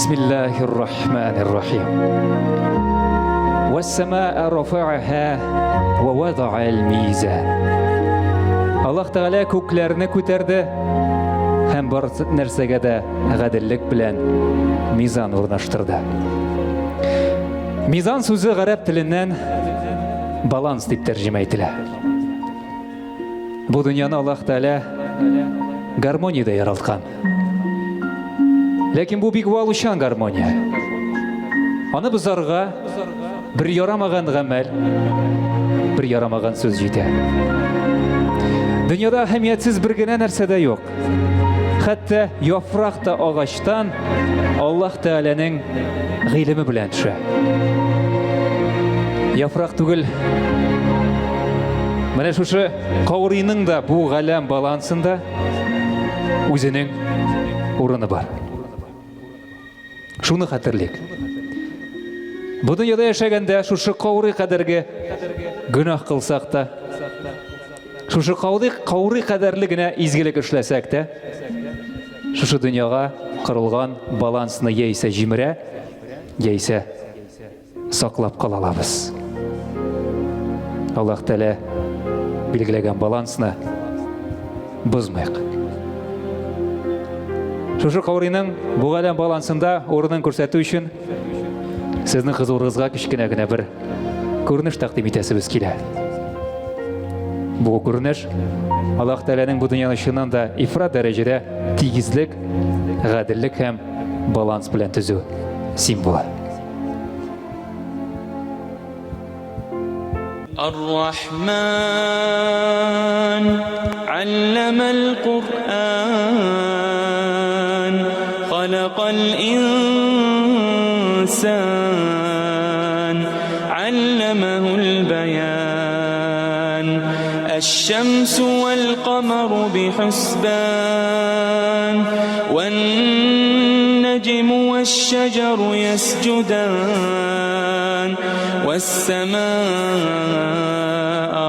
بسم الله الرحمن الرحيم والسماء رفعها ووضع الميزان الله تعالى көкләрне күтәрде һәм бар нәрсәгә дә гаделлек белән мизан урнаштырды. Мизан сүзе гарәп теленнән баланс дип тәрҗемә ителә. Бу дөньяны Аллаһ Тәгалә гармониядә яраткан. Ләкин бу бик валучан гармония. Аны бозарга бер ярамаган гамәл, бер ярамаган сүз җитә. Дөньяда әһәмиятсез бер генә нәрсә дә юк. Хәтта яфрак та агачтан Аллаһ Тәгаләнең гыйлеме белән төшә. Яфрак түгел. Менә шушы каурыйның да бу галәм балансында үзенең урыны бар. Шуны хәтерлик. Бу дөньяда яшәгәндә шушы каурый кадәрге гөнаһ кылсак та, шушы каурый кадәрле генә изгелек эшләсәк тә, шушы дөньяга кырылган балансны яисә җимерә, яисә саклап кала алабыз. Аллаһ Тәгалә билгеләгән балансны бозмыйк. Шушы каурыйның бу галәм балансында урынын күрсәтү өчен сезнең хозурыгызга кичкенә генә бер күренеш тәкъдим итәсебез килә. Бу күренеш Аллаһ Тәгаләнең бу дөньяны чыннан да ифрат дәрәҗәдә тигезлек, гаделлек һәм баланс белән төзү символы. الرحمن علم القرآن خلق الإنسان علمه البيان الشمس والقمر بحسبان والنجم والشجر يسجدان والسماء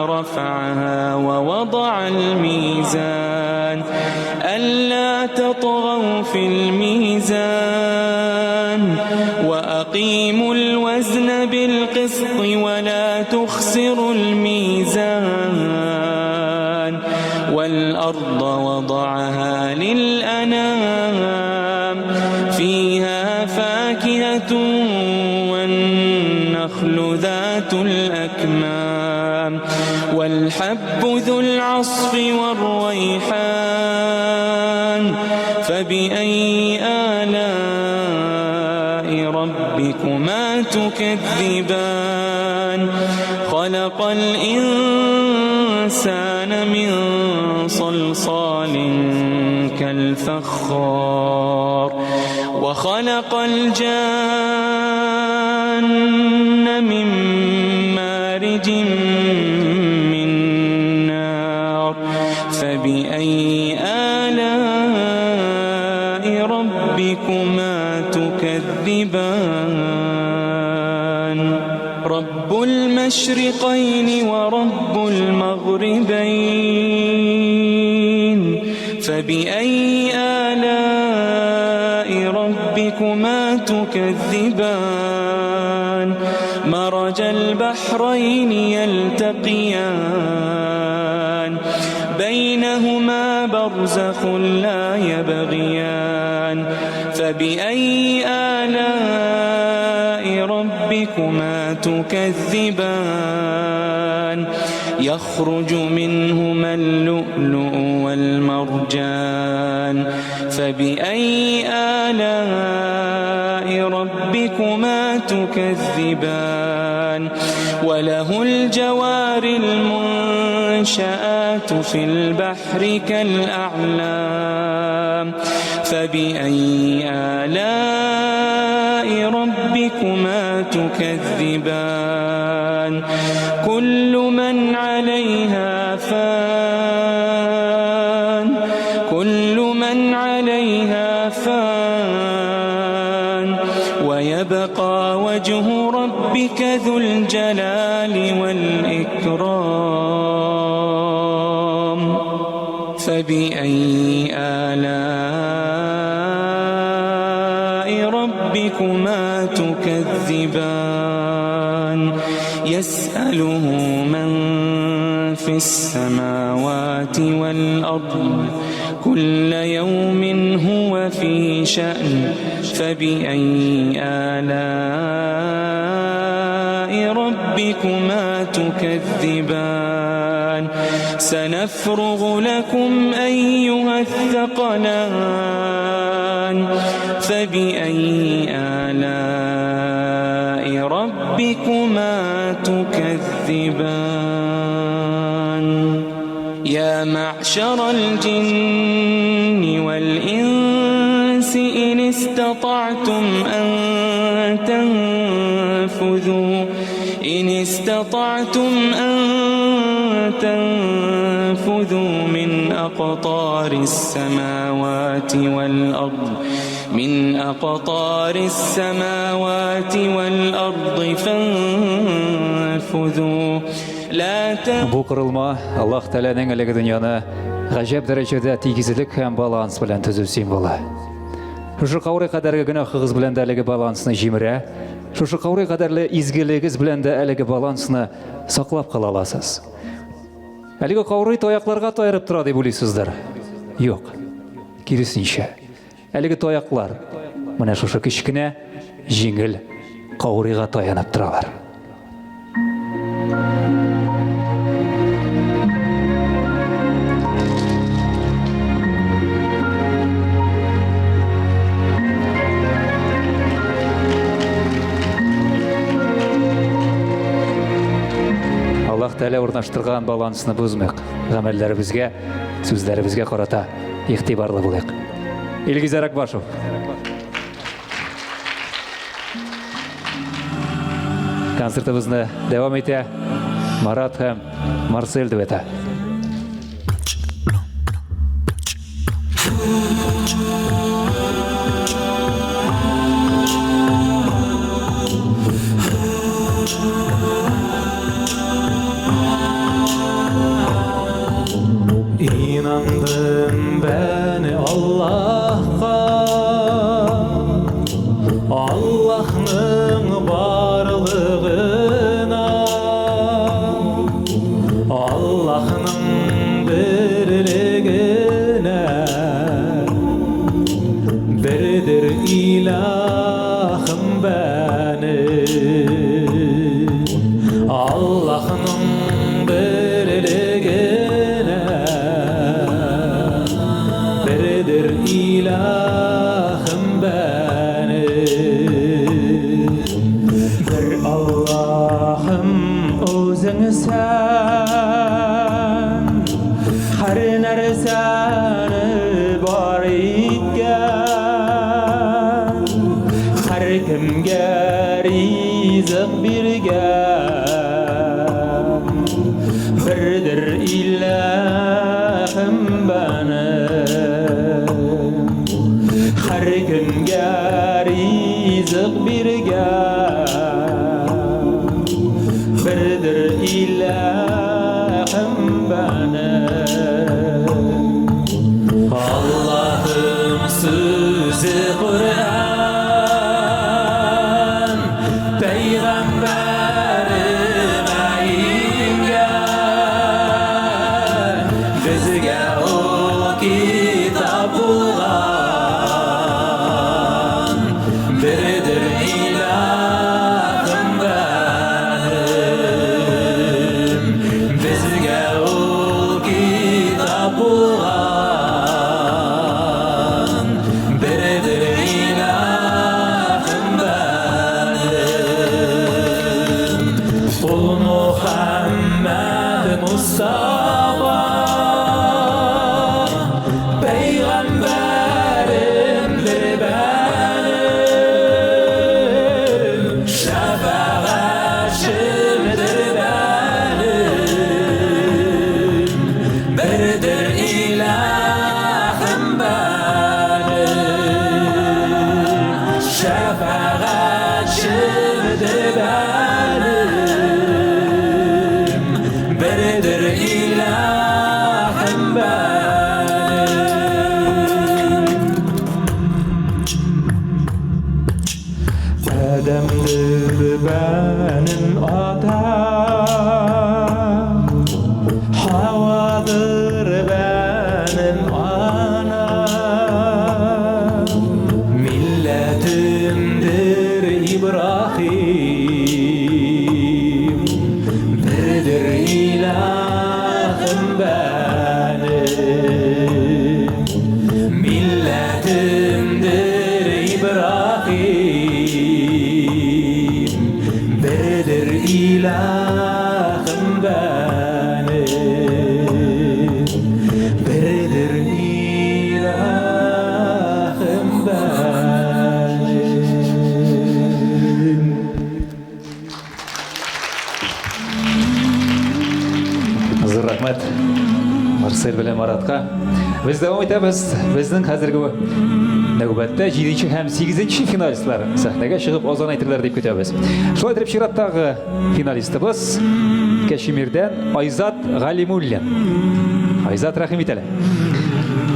رفعها ووضع الميزان ألا تطغوا في الميزان وأقيموا الوزن بالقسط ولا تخسروا الميزان والأرض وضعها للأنام فيها فاكهة والنخل ذات الأكمام والحب ذو العصف والريحان فبأي آلاء ربكما تكذبان خلق الإنسان من صلصال كالفخار وخلق الجان من مارج من نار فبأي آلاء ربكما تكذبان رب المشرقين ورب المغربين فبأي آلاء ربكما تكذبان مرج البحرين يلتقيان بينهما برزخ لا يبغيان فبأي آلاء ربكما تكذبان يخرج منهما اللؤلؤ والمرجان فبأي آلاء ربكما تكذبان وله الجوار المنشآت في البحر كالأعلام فبأي آلاء ربكما تكذبان كل من عليها فان كل من عليها فان ويبقى وجه ربك ذو الجلال والإكرام فبأي آلاء ربك يسأله من في السماوات والأرض كل يوم هو في شأن فبأي آلاء ربكما تكذبان سنفرغ لكم أيها الثقلان فبأي آلاء ربكما تكذبان يا معشر الجن والإنس إن استطعتم أن تنفذوا من أقطار السماوات والأرض فانفذوا لا Бу кырылма Аллах Тәаләнең әлеге дөньяны гаҗәп дәрәҗәдә тигезлек һәм баланс белән төзү символы. Шушы каврый кадәрге гөнаһыгыз белән дә әлеге балансны җимерә, шушы каврый кадәрле изгелегез белән дә әлеге балансны саклап кала аласыз. Әлеге каврый таякларга таярып тора дип уйлыйсыздыр. Юк. Киресенчә. Әлеге таяклар менә шушы кичкенә җиңел каврыйга таянып торалар. Аллах Тәалә урнаштырган балансны бузмыйк. Гамәлләребезгә, сүзләребезгә карата игътибарлы булыйк. Илгиз Аракбашев. Концертыбызны дәвам итә. Марат һәм Марсель дуэты. İnandım ben Allah'a, Allah'ın varlığına, Allah'ın birliğine. Birdir ilahım benim, Allah'ın birliğine. Birdir ilahım benim, bir Allah'ım özün sen, her nerseni var etken, her kimge rizq bergen. Birdir ilahım benim, her kimge rizq bergen. Birdir ilahım benim. Allah'ım sözü Kur'an, Peygamberim ayingen. Bizge o kitap bulan, birdir ilahım benim. Bizge o kitap bulan, birdir ilahım benim. Ul Muhammed Mustafa, Peygamberimdir benim, şefaatçimdir benim. Birdir ilahım benim, şefaatçimdir benim. Birdir ilahım рахмет. Марсель белән Маратка. Без дәвам итәбез. Безнең хәзерге нәүбәттә 7 һәм 8 финалистлар сәхнәгә чыгып азан әйтерләр дип көтәбез. Шулай итеп чираттагы финалистыбыз Кәшимирдән Айзат Галимуллин. Айзат, рәхим итәле.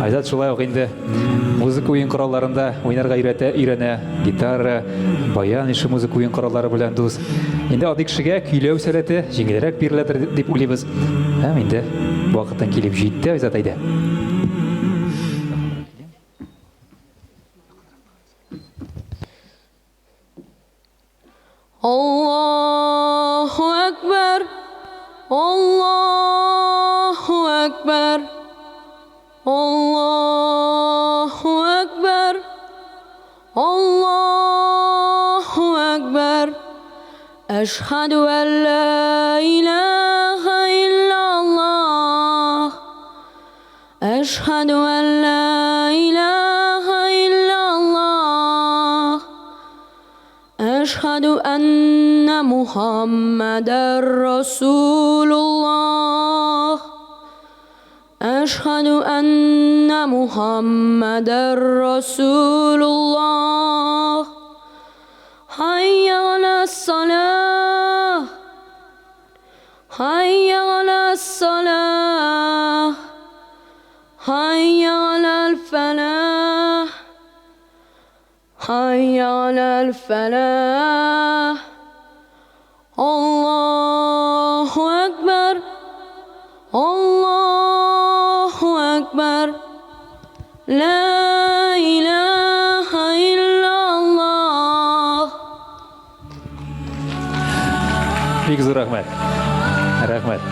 Айзат шулай ук инде музыка уен коралларында уйнарга өйрәнә, гитара, баян ише музыка уен кораллары белән дус. Инде андый кешегә көйләү сәләте җиңелрәк биреләдер дип уйлыйбыз. Һәм инде вакытын килеп җитте, Айзат әйдә. Allahu Akbar, Allahu Akbar, Allahu Akbar, Allahu Akbar. Ashhadu an la ilaha illallah, Ashhadu an la ilaha illallah, Ashhadu anna Muhammadar Rasulullah, Ashhadu anna Muhammadar Rasulullah. Hayya 'alas salah, hayya 'alas salah, hayya 'alal falah, hayya 'alal falah. Allahu Akbar, Allahu Akbar, la ilaha illallah. Бик зур рәхмәт. Рәхмәт.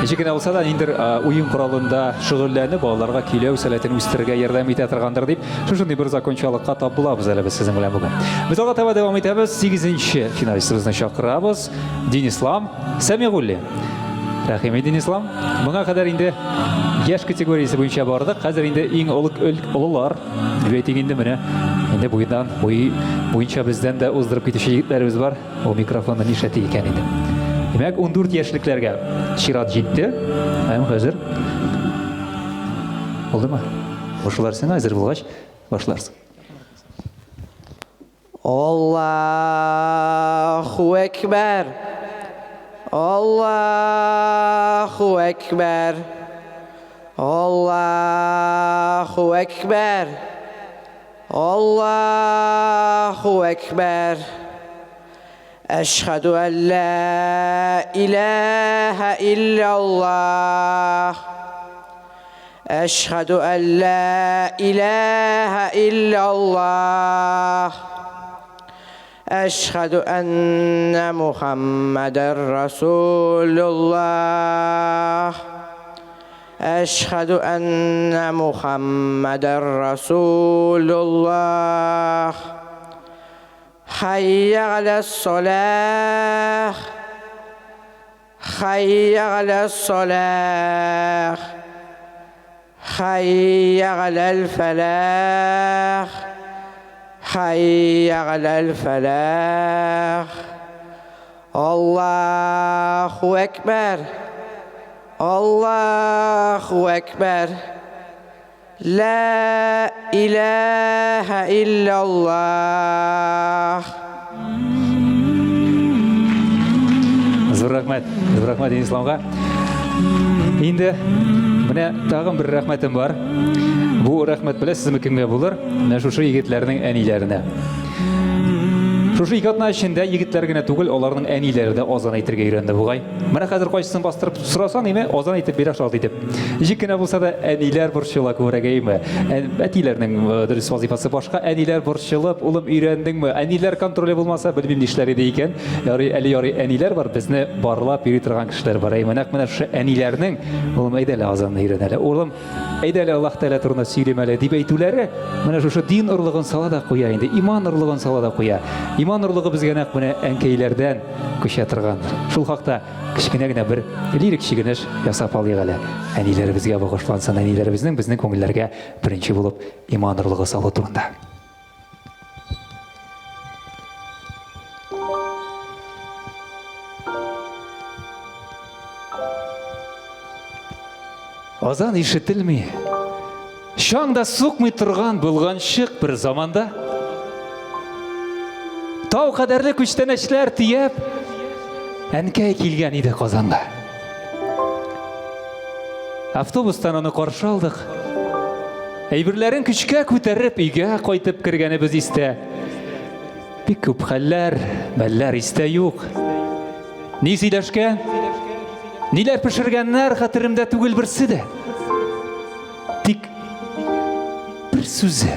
Ничек кенә булса да инде уен коралында шөгыльләнеп балаларга көйләү сәләтен үстерергә ярдәм итә торгандыр дип, шушындый бер закончалыкка тап булабыз әле без сезнең белән бүген. Без алга таба дәвам итәбез. 8-нче финалистыбызны чакырабыз. Денислам Сәмигуллин. Рәхим Денислам. Моңа кадәр инде яшь категориясе буенча бардык. Хәзер инде иң олылар әйтик инде менә инде буенча бездән дә уздырып китүче егетләребез бар. Ул микрофонны нишәти икән инде. Демәк 14 яшьлекләргә чират җитте. Һәм хәзер булдымы? Башларсың, хәзер булгач башларсың. Allahu Ekber, Allahu Ekber, Allahu Ekber, Allahu Ekber. Eşhedü en la ilahe illallah, Eşhedü en la ilahe illallah, Eşhedü enne Muhammeden Resulullah, Eşhedü enne Muhammeden Resulullah. Hayya alas salah, hayya alas salah, hayya alal falah, hayya alal falah. Allahu Ekber, Allahu Ekber, la ilahe illallah. Зур рәхмәт Денисламга. Инде менә тагын бер рәхмәтем бар. Бу рәхмәт беләсезме кемгә булыр? Менә шушы егетләрнең әниләренә. Шушы ике атна эчендә егетләр генә түгел, аларның әниләре дә азан әйтергә өйрәнде бугай. Менә хәзер кайсысын бастырып сорасаң, неме азан әйтеп бирә шалт итеп. Ничек кенә булса да әниләр борчыла күрәгәйме? Әтиләрнең дөрес вазифасы башка, әниләр борчылып, улым өйрәндеңме? Әниләр контроле булмаса, белмим нишләр иде икән. Ярый әниләр бар, безне барлап йөри торган кешеләр бар. Менә шушы әниләрнең, улым әйдәле азанны өйрәнәле. Улым әйдәле Аллаһ Тәгалә турында сөйләмәле дип әйтүләре, менә шушы дин орлыгын сала да куя инде, иман орлыгын сала да куя. Иман орлыгы безгә нәкъ менә әнкәйләрдән көчә торган. Шул хакта кичкенә генә бер лирик чигенеш ясап алыйк әле. Әниләребезгә багышлансын, әниләребезнең безнең күңелләргә беренче булып иман орлыгы салу турында. Азан ишетелми. Шаңда суқмай тұрған болған шық бір заманда. Тау қадарлы күштенешлер тиеп, әнкәй келген еді Қазанға. Автобустан оны қаршы алдық. Әйбірлерін күшке көтеріп, үйге қайтып кіргені біз істе. Бик көп хәлләр, мәлләр істе юқ. Ни сөйләшкән? Ниләр пішіргәннәр хатырымда түгел бірсі де. Тик бір сөзі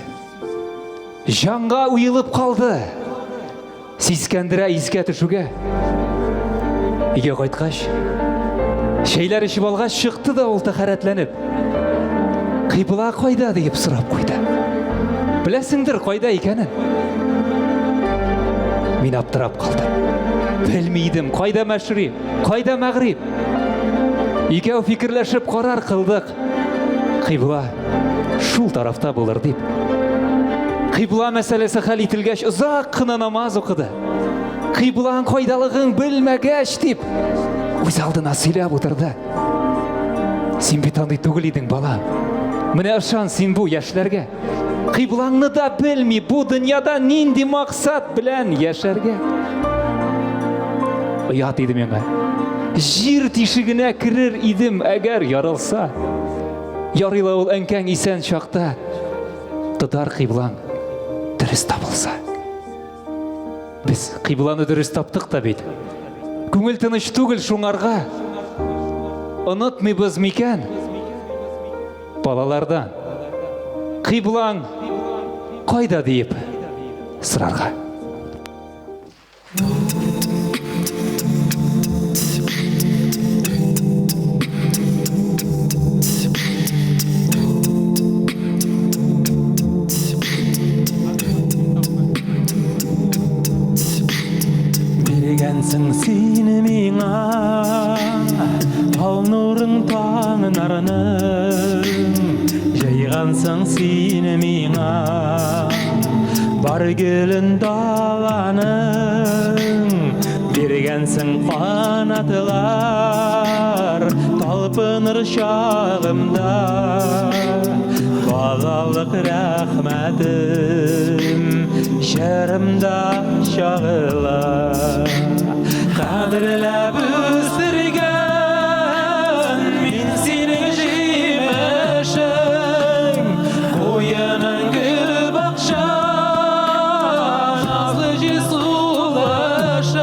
жанға уйылып қалды. Сискәндірә изге түшуге. Үйге қайтқаш, шейлер ішіп алғаш шықты да ол тахаратланып. Қибла қойда дейіп сұрап қойды. Білесіңдір қойда екенін? Мен аптырап қалдым. Білмейдім, қойда мәшіріп, қойда мәғриб. Екеу фикірләшіп қарар қылдық. Қибла шул тарафта болыр деп. Қибла мәселесі хәл ителгәч ұзақ қына намаз оқыды. Қиблаң қойдалығың білмәгәш деп өз алдына сөйләп отырды. Сен бит андай түгел едің, балам. Міне ышан сен бұл яшьләргә. Қиблаңны да білмей, бұл дүнияда нинди мақсат белән яшәргә. Ұят еді менға. Жир тишігіне кірер идім әгәр ярылса. Ярыла ол әнкәң исән шақта. Тұтар қиблаң дұрыс табылса. Біз қибланы дұрыс таптық та бейді. Көңіл тыныш түгіл шуңарға. Ұнытмайбыз мекен балалардан. Қиблаң қайда дейіп сұрарға. Бергенсің сені миңа, ал нұрың таңын арының. Жайғансың сені миңа, бар гүлін даланың. Бергенсің қанатылар, талпыныр шағымда. Балалық рәхмәтім шәрімда шағыла. Қадірләп өстірген мен сенің жемішің. Қойының гүл бақшан, назлы жесулашым.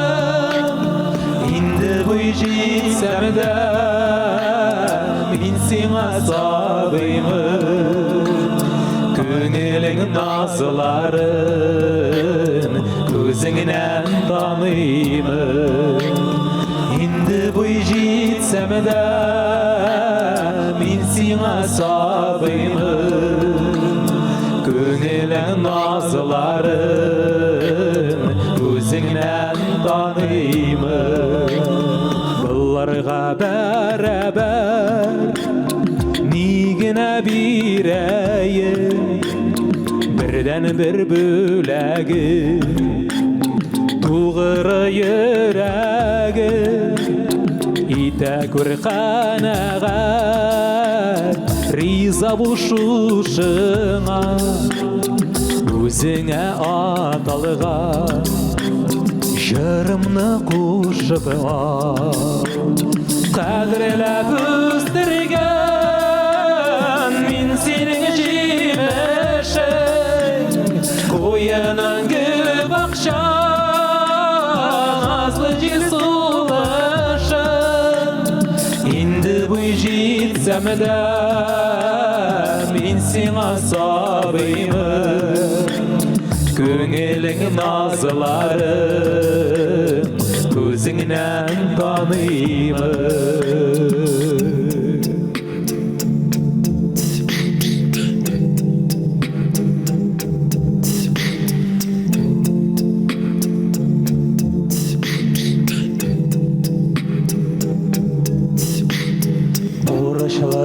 Енді бой жетсәмді мен сеңа сабаймын. Көңілің назыларын көзіңнен танимын. Енді бой жетсәм да мен сеңа сабаймын. Көңілің назыларын көзіңнен танимын. Бұларға бәрәбәр нигіне бирәйін. Бірден бір бөләгі туғыры йөрәгі. Итә күр қанағат риза бұшушыңа. Өзіңә аталыға жырымны қушыпыға. Қадірләп өстірген мен сенің жемішің. Қойының гүл бақшан, назлы жесулашым. Енді бой жетсәм да мен сеңа сабаймын. Көңілің назыларын көзіңнен танимын.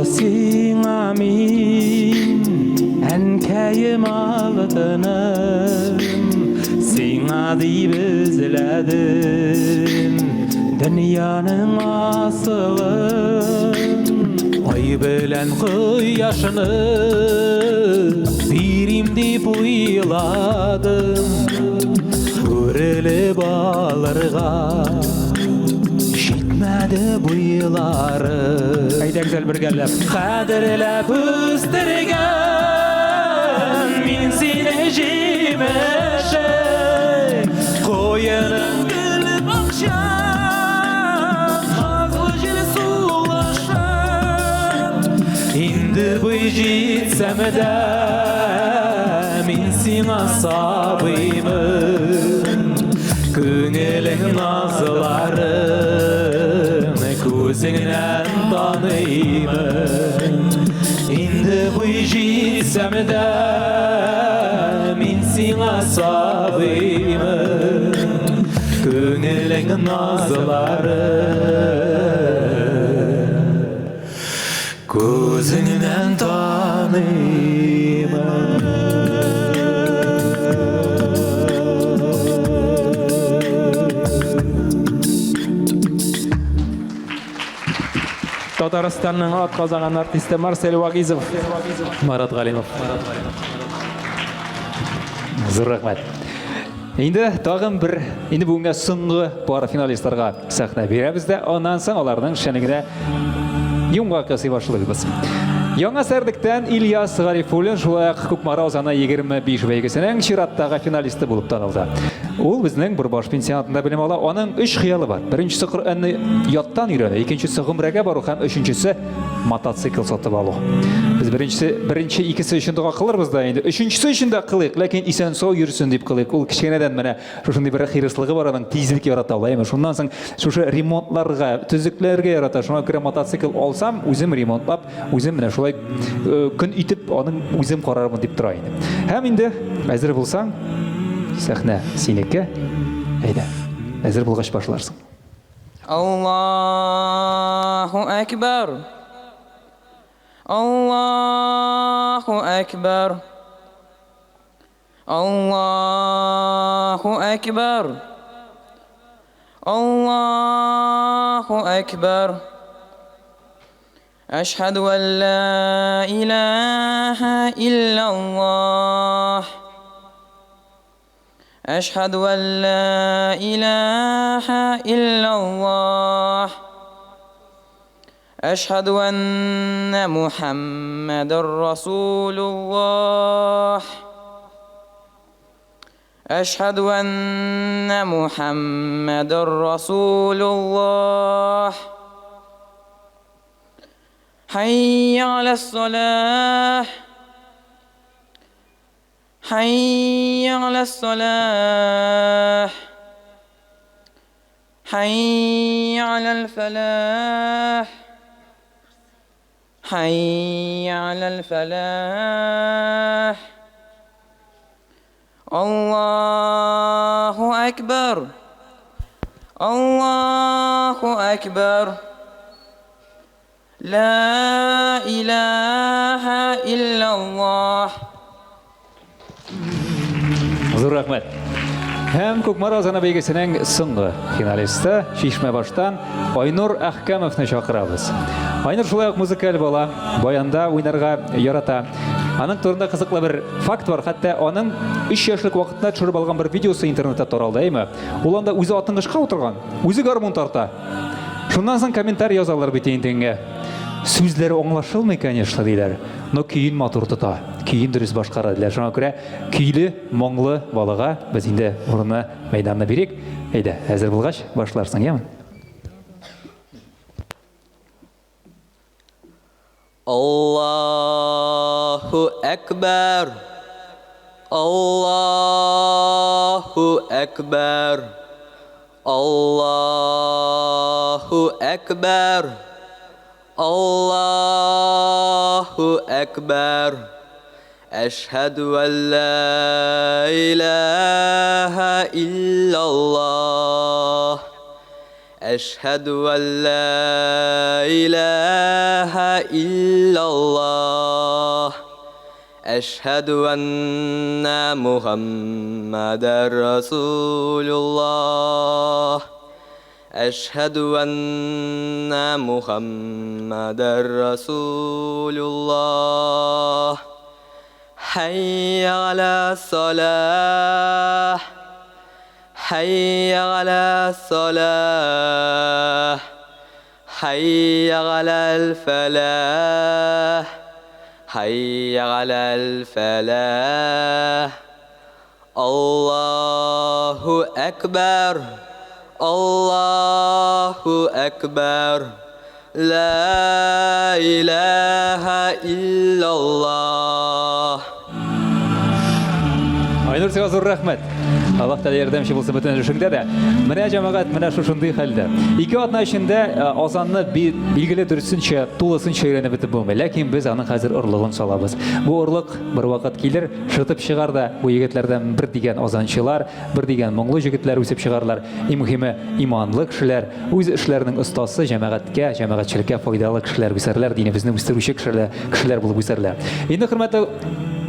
Сиңа мин әнкәйім алтыным. Сиңа дип үзләдем дүнияның асылын. Ай белән Ben kıyaşını Dirim deyip uyladım Köreli bağlarga Şitmedi bu yılları Hayda güzel bir gellep Kaderle püstürgen Min sinecim eşek Koyanın gül bakşan Hazlı jil sulaşan Indi bu jitsem de Min sina sabıyımın Künelin nazlarını Kuzingnen tanıyımın Indi bu jitsem de Min sina sabıyımın Künelin nazlarını Kuzingnen tanıyımın Татарстанның атқазаған артисті Марсель Вагизов, Марат Галимов. Зор рахмет. Енді тағын бір, енді бүгінгі соңғы бар финалистларға сахна береміз де, онан соң олардың шенігіне юмға қасы башылығыз. Яңа сәрдіктен Ильяс Ғарифуллин шулай-ақ Көкмара Озаны 25 бәйгесінің чираттағы финалисті болып танылды. Ол біздің бір баш пенсионатында білім ала, оның 3 қиялы бар. Біріншісі Құр'анны яттан үйрену, екіншісі ғұмреге бару, һәм үшіншісі мотоцикл сатып алу. Біз бірінші икісі үшін дұға қылырбыз да, енді үшіншісі үшін де қылайық, ләкин исән сау жүрсін деп қылайық. Ол кішкенеден міне шушындай бір қиырсылығы бар, оның тезлік ярата алайым. Шундан соң шушы ремонтларға, түзіклерге ярата. Шуңа көре мотоцикл алсам, өзім ремонтлап, өзім міне шулай күн итеп, оның өзім қарармын деп тұрайын. Һәм енді әзір болсаң, сәхнә синеке. Әйдә, әзір болғаш башларсың. Аллаху әкбар. Аллаху әкбар. Аллаху әкбар. Аллаху әкбар. أشهد أن لا إله إلا الله أشهد أن لا إله إلا الله أشهد أن محمد رسول الله أشهد أن محمد رسول الله حي على الصلاة حي على الصلاة حي على الفلاح حي على الفلاح الله أكبر الله أكبر لا إله إلا الله. Зур рахмет. Һәм Көкмара Озаны бәйгесенең соңгы финалисты Шишмәбаштан Айнур Әхкәмовны чакырабыз. Айнур шулай ук музыкаль бала, баянда уйнарга ярата. Аның турында кызыклы бер факт бар. Хәтта аның 3 яшьлек вакытында төшереп алган бер видеосы интернетта таралды, әйме? Ул анда үзе атыңгышка утырган, үзе гармун тарта. Шуннан соң комментарий язалар бит инде. Сүзләре аңлашылмый, конечно, диләр. Но көйін матур тота, көйін дөрес башкара диләр. Шуңа күрә көйле, моңлы балага без инде урынны мәйданына бирик. Әйдә, әзер булгач башларсың, яме? Allahu Ekber. Allahu Ekber. Allahu Ekber. Allahu Ekber. Eşhedü en la ilahe illallah. Eşhedü en la ilahe illallah. Eşhedü enne Muhammeden Resulullah. أشهد أن محمد رسول الله حي على الصلاة حي على الصلاة حي على الفلاح حي على الفلاح الله أكبر الله أكبر لا إله إلا الله. Айнур сиңа зур рәхмәт. Аллаһ Тәала ярдәмче булсын бөтен эшеңдә дә. Менә җәмәгать менә шушындый хәлдә. Ике атна эчендә азанны билгеле дөресенчә, тулысынча өйрәнеп бетеп булмый. Ләкин без аның хәзер орлыгын салабыз. Бу орлык бер вакыт килер, шытып чыгар да бу егетләрдән бер дигән азанчылар, бер дигән моңлы җегетләр үсеп чыгарлар. И мөһиме иманлы кешеләр, үз эшләренең остасы, җәмәгатькә, җәмәгатьчелеккә файдалы кешеләр үсәрләр, динебезне үстерүче кешеләр булып үсәрләр. Инде хөрмәтле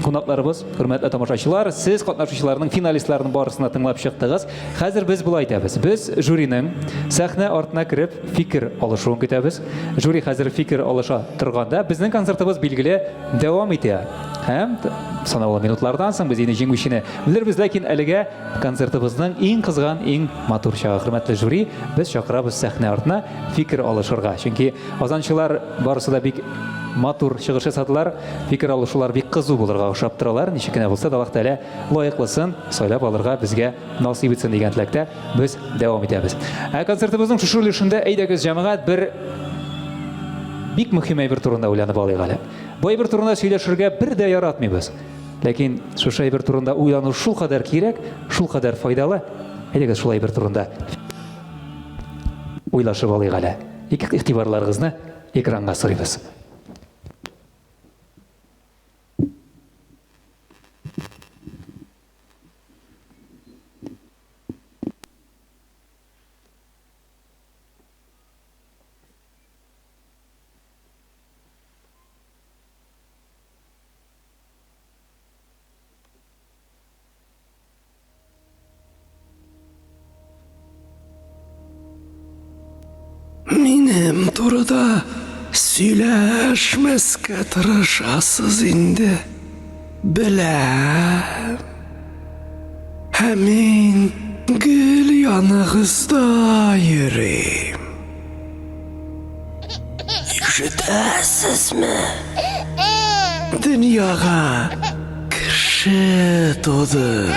кунакларыбыз, хөрмәтле тамашачылар, сез катнашучыларның финалистларын барысына тыңлап чыктыгыз. Хәзер без булай әйтәбез. Без жюриның сәхнә артына кирип фикер алышуын көтәбез. Жюри хәзер фикер алыша торганда, безнең концертыбыз билгеле дәвам итә. Һәм санаулы минутлардан соң без инде җиңүчене белербез, ләкин әлегә концертыбызның иң кызган, иң матур чагы. Хөрмәтле жюри, без чакырабыз сәхнә артына фикер алышырга. Чөнки азанчылар барысы да бик матур чыгыш ясадылар, фикер алышулар бик кызу булырга охшап торалар. Ничек кенә булса да Аллаһ Тәала лаеклысын сайлап алырга безгә насыйп итсен дигән теләктә без дәвам итәбез. Концертыбызның шушы өлешендә әйдәгез җәмәгать бер бик мөһим әйбер турында уйланып алыйк әле. Бу әйбер турында сөйләшергә бер дә яратмыйбыз. Ләкин шушы әйбер турында уйлану шул кадәр кирәк, шул кадәр файдалы. Әйдәгез шул әйбер турында уйлашып алыйк әле. Игътибарларыгызны экранга сөрибез. Минем турыда сөйләшмәскә тырышасыз инде. Беләм. Һәм мин гел яныгызда йөрим. Ишетәсезме? Дөньяга кеше туды.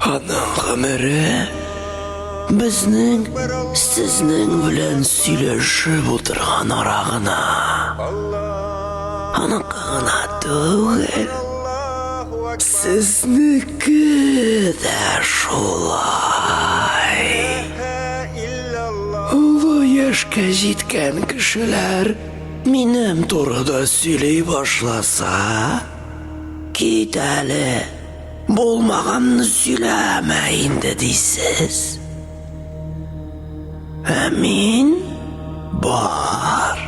Аның гомере безнең сезнең белән сөйләшеп утырган арагына. Аныкы гына түгел. Сезнеке дә шулай. Олы яшькә җиткән кешеләр минем турыда сөйли башласа, кит әле, булмаганны сөйләмә инде дисез. Мин бар.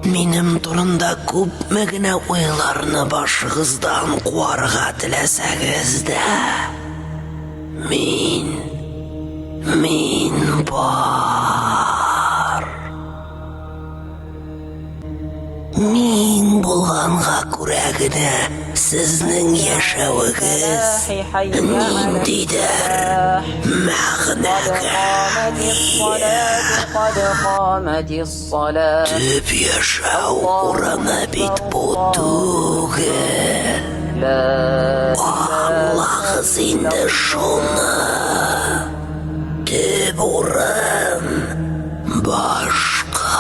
Минем турында күпме генә уйларны башыгыздан куарга теләсәгез дә, мин бар. Мин булганга күрә генә сезнең яшәвегез ниндидер мәгънәгә төп яшәү урыны бит бу түгел. Аңлагыз инде шуны. Төп урын башка.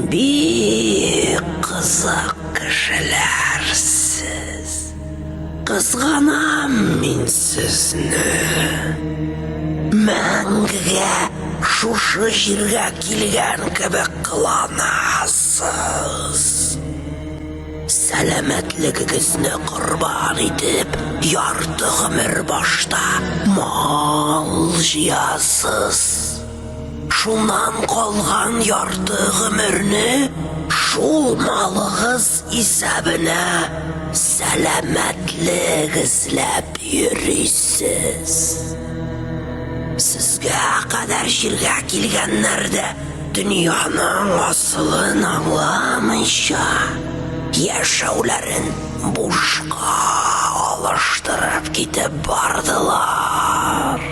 Бик кызык кешеләрсез. Кызганам мин сезне. Мәңгегә шушы җиргә килгән кебек кыланасыз. Сәламәтлегегезне корбан итеп, ярты гомер башта мал җыясыз. Шуннан калган ярты гомерне Шул малыгыз исәбенә сәламәтлек эзләп йөрисез. Сезгә кадәр җиргә килгәннәр дә дөньяның асылын аңламыйча яшәүләрен бушка алыштырып китеп бардылар.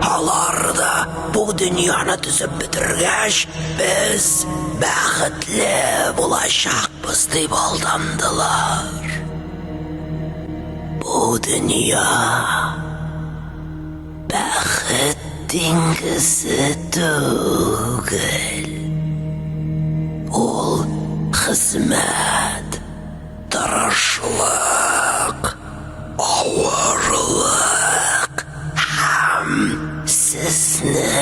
Алар да бу дөньяны төзеп бетергәч, без бәхетле булачакбыз дип алдандылар. Бу дөнья бәхет диңгезе түгел. Ул хезмәт, тырышлык, авырлык һәм сезне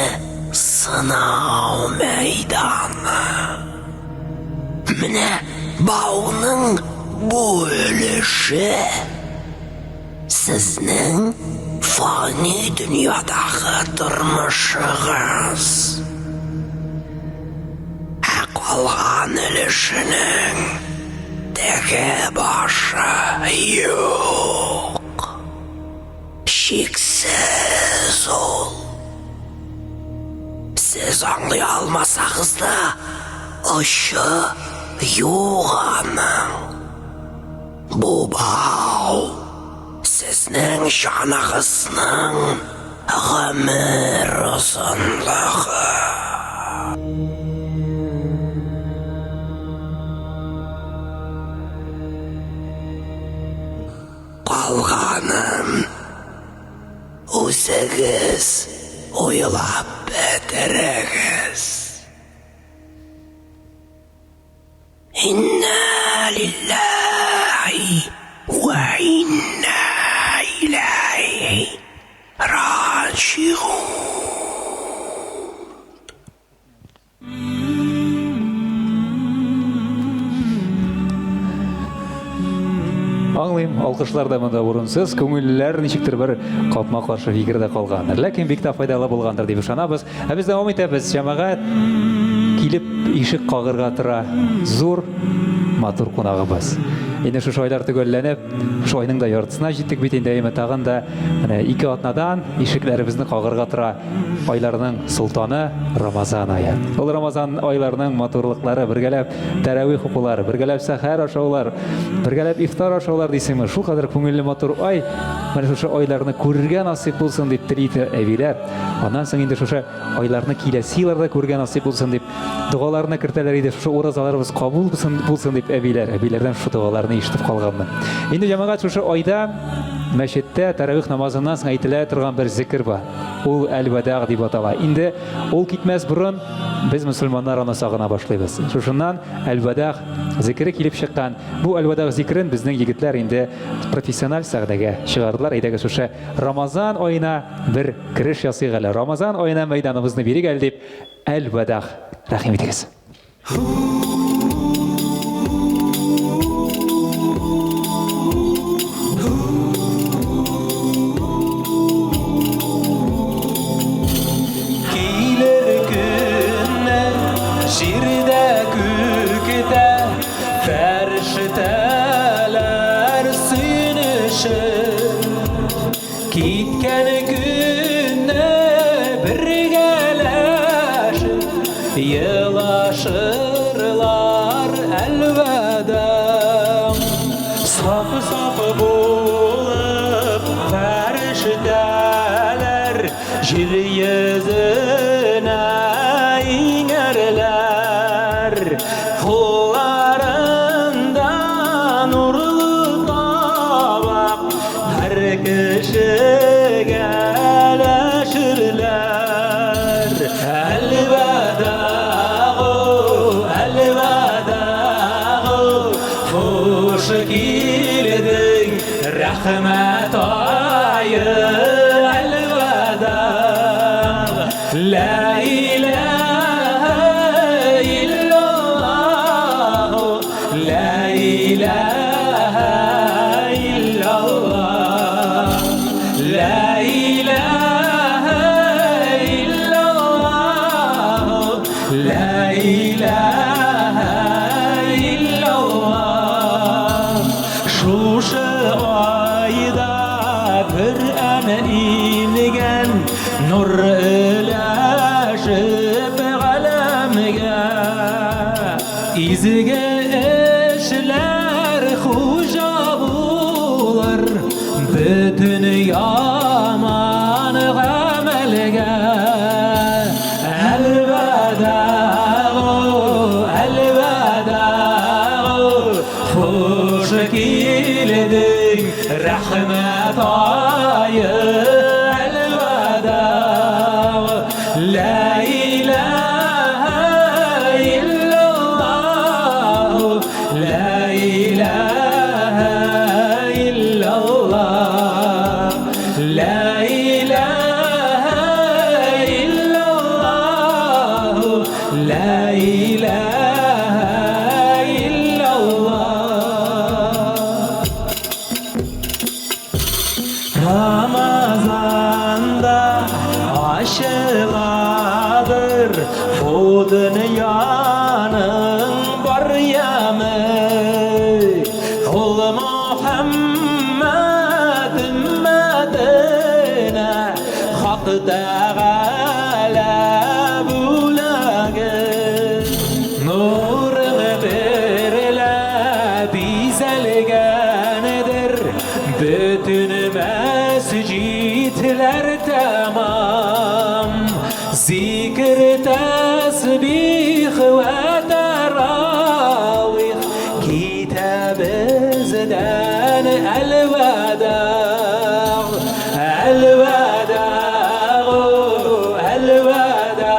сынау мәйданы. Менә бауның бу өлеше сезнең фани дөньядагы тормышыгыз. Калган өлешенең теге башы юк. Шиксез ул. Сез аңлый алмасагыз да, ошы юк аның. Бу бау сезнең җанагызның гомер озынлыгы. Калганын үзегез уйлап бетерегез. Инна лиллахи ва инна илайхи раджиун. Аңлыйм, алкышлар да монда урынсыз, күңелләр ничектер бер капма каршы фикердә калгандыр. Ләкин бик тә файдалы булгандыр дип ышанабыз. Без дәвам итәбез. Җәмәгать килеп ишек кагырга тора. Зур матур кунагыбыз. Инде шу айлар төгәлләнеп, шу айның да яртысына җиттек бит инде тагын да менә 2 атнадан ишекләребезне кагырга тора. Айларның султаны Рамазан ае. Ул Рамазан айларының матурлыклары, бергәләп тәравих укулары, бергәләп сәхәр ашаулар, бергәләп ифтар ашаулар дисеме, шул кадәр күңелле матур ай. Менә шу айларны күрергә насыйп булсын дип теләйде әбиләр. Аннан соң инде шу айларны киләсе елларда күргән насыйп булсын дип дугаларны кертәләр иде. Шу уразаларыбыз кабул булсын дип әбиләрдән шу дугаларны ишетеп калганмын. Инде җәмәгать шу айда мәчеттә тәравих намазыннан соң әйтелә торган бер зикр бар. Ул әл-вадаа дип атала. Инде ул китмәс борын без мусульманнар аны сагына башлыйбыз. Шушыннан әл-вадаа зикре килеп чыккан. Бу әл-вадаа зикрен безнең егетләр инде профессиональ сәгъдәгә чыгардылар. Әйдәгез шушы Рамазан айына бер киреш ясыйк әле. Рамазан айына мәйданыбызны бирик әле дип әл-вадаа рәхим итегез. Киткән күнне бергәләшеп елашырлар әлвәдә. Сафы булып фәрештәләр җир йөзенә иңәрләр. Кулларында нурлы табак һәр кешегә ләшерләр. Әлвәдә, хуш килдең рәхмәт айы. Әлвәдә, ла илаһа иллаллаһ, ла илаһа иллаллаһ, ла илаһа иллаллаһ, ла илаһа إيمجان نور العشب غلامجا İzgeçler hujabular bütün yaman gamelge elveda elveda hoş geldin rahmet ayı elveda la ilahe illallah la ilahe illallah la ilahe illallah la ilahe illallah Ramazan'da aşıladır bu dünyanın baryamı Ol Muhammed ümmedine hak Teala bulagı Nurunu verile bizelgenedir bütün mescitler tamam Zikir, tesbih ve teravih Kitabımızdan elveda Elveda Elveda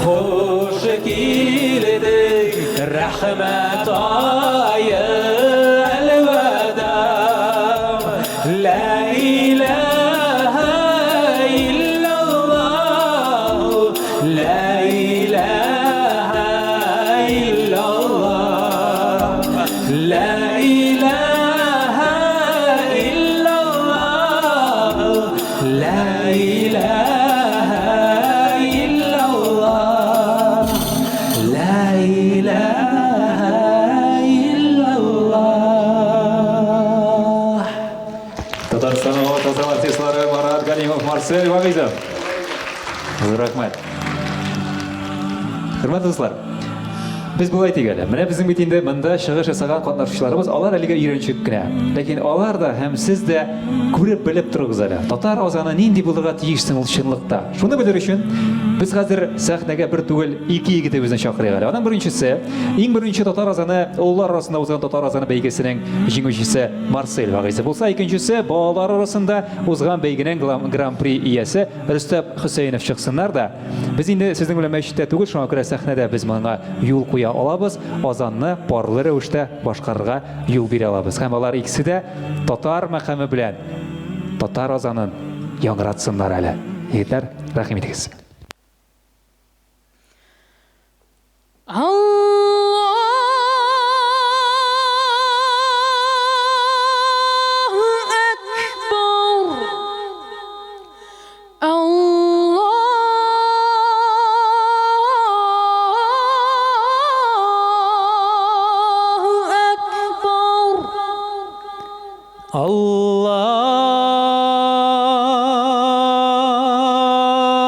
Hoş geldin rahmet ayı Elveda La ilahe illallah La ilahe illallah La ilahe illallah La ilahe illallah La ilahe illallah Татарстанның ортасы артистлары Марат Галимов, Марсель Вагизов. Рахмет. Хөрмәтле дуслар, biz булай тигәле. Менә безнең бит инде монда чыгыш ясаган катнашучыларыбыз, алар әлегә өйрәнчек кенә. Ләкин алар да һәм сез дә күреп белеп торыгыз әле. Татар азаны нинди булырга тиешсең ул чынлыкта. Шуны белер өчен без хәзер сәхнәгә бер түгел, ике егетебезне чакырыйк әле. Аның беренчесе, иң беренче татар азаны, уллар арасында узган татар азаны бәйгесенең җиңүчесе Марсель Вагизов булса, икенчесе балалар арасында узган бәйгенең гран-при иясе Рөстәм Хөсәенов чыксыннар да. Без инде сезнең белән мәчеттә түгел, шуңа күрә сәхнәдә без моңа юл куя алабыз, азанны парлы рәвештә башкарырга юл бирә алабыз. Һәм алар икесе дә татар мәкаме белән татар азанын яңгыратсыннар әле. Егетләр, рәхим итегез.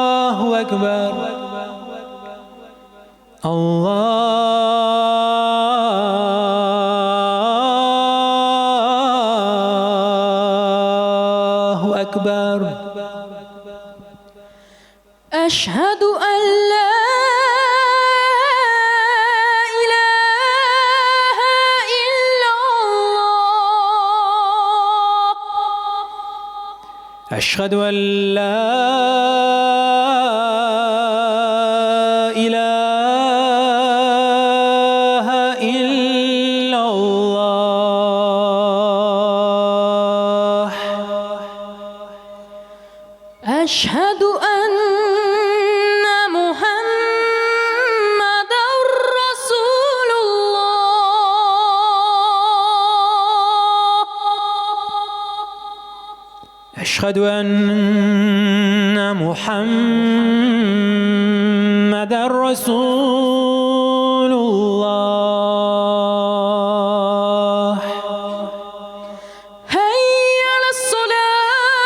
Allahu Ekber Allahu Ekber أشهد أن لا إله إلا الله أشهد أن لا إله إلا الله أشهد أن محمد رسول الله أشهد أن محمد رسول الله هيا على الصلاة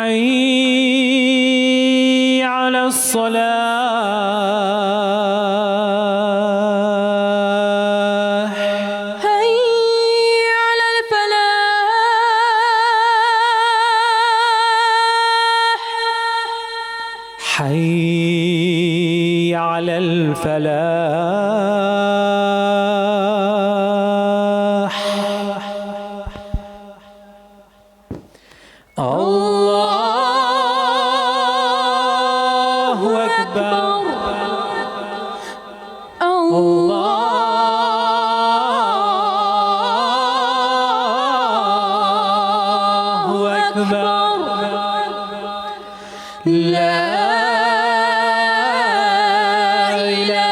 حي على الصلاة هيا على الفلاح حي على الفلاح الله أكبر الله أكبر لا إله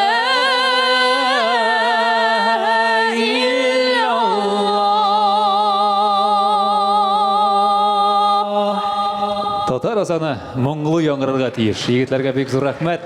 إلا الله Татар азаны моңлы яңгырырга тиеш. Егетләргә бик зур рәхмәт.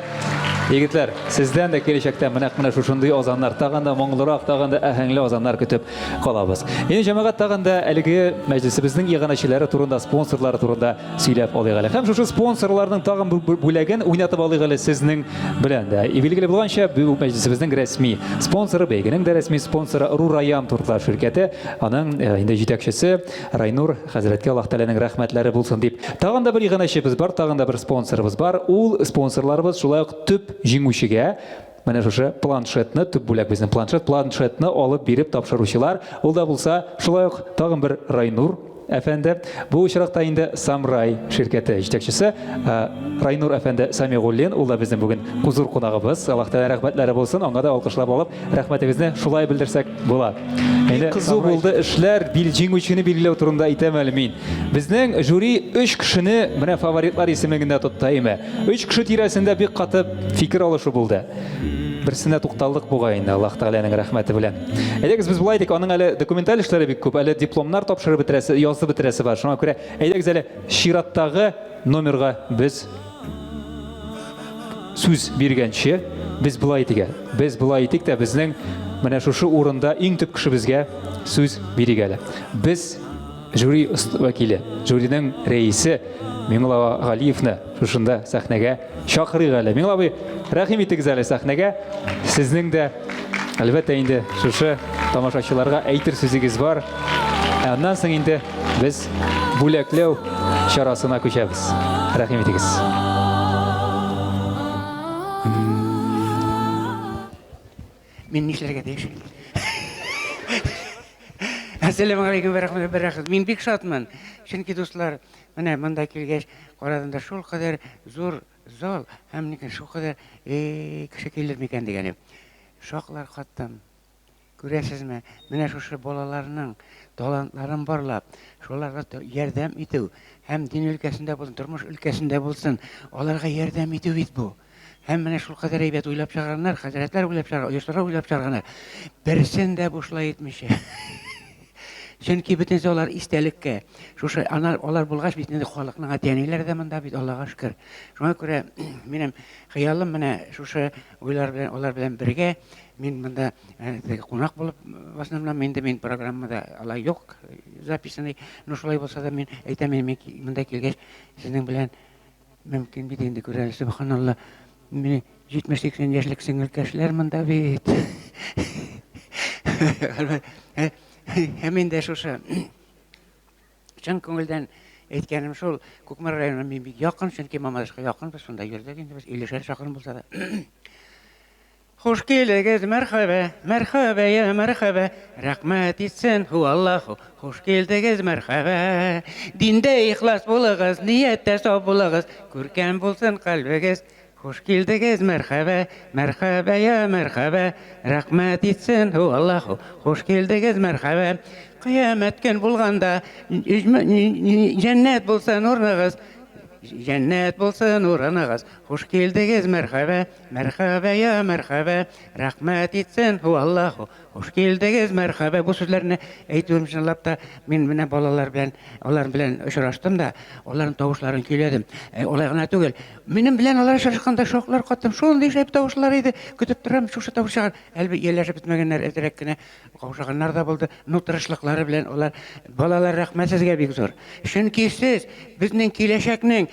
Егетләр, сездән дә киләчәктә менә шушындый азаннар, тагын да моңлырак, тагын да әһәңле азаннар көтеп калабыз. Инде җәмәгать тагын да әлеге мәҗлесебезнең иганәчеләре турында, спонсорлары турында сөйләп алыйк әле. Һәм шушы спонсорларның тагын бүләген уйнатып алыйк әле сезнең белән дә. Билгеле булганча, бу мәҗлесебезнең рәсми спонсоры, бәйгенең дә рәсми спонсоры Рураян туртлар ширкәте. Аның инде җитәкчесе Райнур хәзрәткә Аллаһ Тәгаләнең рәхмәтләре булсын дип. Тагын да бер иганәчебез бар, тагын да бер спонсорыбыз бар. Ул спонсорларыбыз шулай ук төп җиңүчегә менә шушы планшетны, төп бүләк безнең планшетны алып биреп тапшыручылар. Ул да булса шулай ук тагын бер Райнур әфәнде. Бу очракта инде Самрай ширкәте җитәкчесе Райнур әфәнде Самигуллин, ул да безнең бүген кузур кунагыбыз. Аллаһ Тәгалә рәхмәтләре булсын. Аңа да алкышлап алып, рәхмәтебезне шулай белдерсәк була. Инде кызу булды эшләр, җиңүчене билгеләү турында әйтәм әле мин. Безнең жюри 3 кешене менә фаворитлар исемлегендә тотты име. 3 кеше тирәсендә бик каты фикер алышу булды. Берсенә тукталдык буга инде Аллаһ Тәгаләнең рәхмәте белән. Әйдәгез без булай дик, аның әле документаль эшләре бик күп, әле дипломнар тапшырып бетерәсе, язып бетерәсе бар. Шуңа күрә әйдәгез әле чираттагы номерга без сүз биргәнче без булай итик тә безнең менә шушы урында иң төп кешебезгә сүз бирик әле. Без жюри вәкиле, жюриның рәисе Миңлава Галиевны шушында сәхнәгә чакырыйк әле. Миңлава абый, рәхим итегез әле сәхнәгә. Сезнең дә әлбәттә инде шушы тамашачыларга әйтер сүзегез бар. Аннан соң инде без бүләкләү чарасына күчәбез. Рәхим итегез. Мин нишләргә тиеш? Ассаламу алейкум ва рахмәтуллаһи. Мин бик шатмын. Чөнки дуслар, менә монда килгәч, карадым да шул кадәр зур зал, һәм никә шул кадәр кеше килер микән дигәнем. Шаклар каттым. Күрәсезме? Менә шушы балаларның талантларын барлап, шуларга ярдәм итү, һәм дин өлкәсендә булсын, тормыш өлкәсендә булсын, аларга ярдәм итү бит бу. Һәм менә шул кадәр әйбәт уйлап чыгарганнар, хәзрәтләр уйлап чыгарганнар, оештыра уйлап чыгарганнар. Берсен дә бушлай итмичә. Чөнки бөтенсе алар истәлеккә. Шушы алар булгач бит инде халыкның әтәниләре дә монда бит, Аллага шөкер. Шуңа күрә минем хыялым менә шушы уйлар белән, алар белән бергә мин монда кунак булып баснамнан мин программада алай юк записаны. Ну шулай булса да мин әйтәм, мин монда килгәч сезнең белән мөмкин бит инде күрәләр. Субханалла. Мин 70-80 яшьлек сеңелкәшләр монда бит. Һәм инде шушы чын күңелдән әйткәнем шул, Күкмәр районына мин бик якын, чөнки Мамадышка якын, без шунда йөрдек инде, без 50 чакрым булса да. Хуш килдегез, мәрхәбә, мәрхәбә, я мәрхәбә, рәхмәт итсен ху Аллаһу. Хуш килдегез, мәрхәбә, диндә ихлас булыгыз, ниятдә саф булыгыз, күркәм булсын калбегез. Хуш килдегез, мәрхәбә, мәрхәбә, я мәрхәбә, рәхмәт итсен ху Аллаһу. Хуш килдегез, мәрхәбә, кыямәт көн булганда, җәннәт булсын урныгыз, җәннәт булсын урыныгыз. Хуш килдегез, мәрхәбә, мәрхәбә, я мәрхәбә, рәхмәт итсен ху Аллаһу. Hoş geldiniz, merhaba. Bu sözlerini aytıyorum şunlap da men менә балалар белән, алар белән очраштым да, аларның тавышларын көйләдем. Олай гына түгел. Минем белән алар очрашканда шоклар каттым. Шундый шәп тавышлар иде. Көтеп торам, шушы тавышлар. Әлбәттә яләшеп бетмәгәннәр, әзрәк кенә каушаганнар да булды. Ну тырышлыклары белән алар балалар рәхмәт сезгә бик зур. Чөнки сез безнең киләчәкнең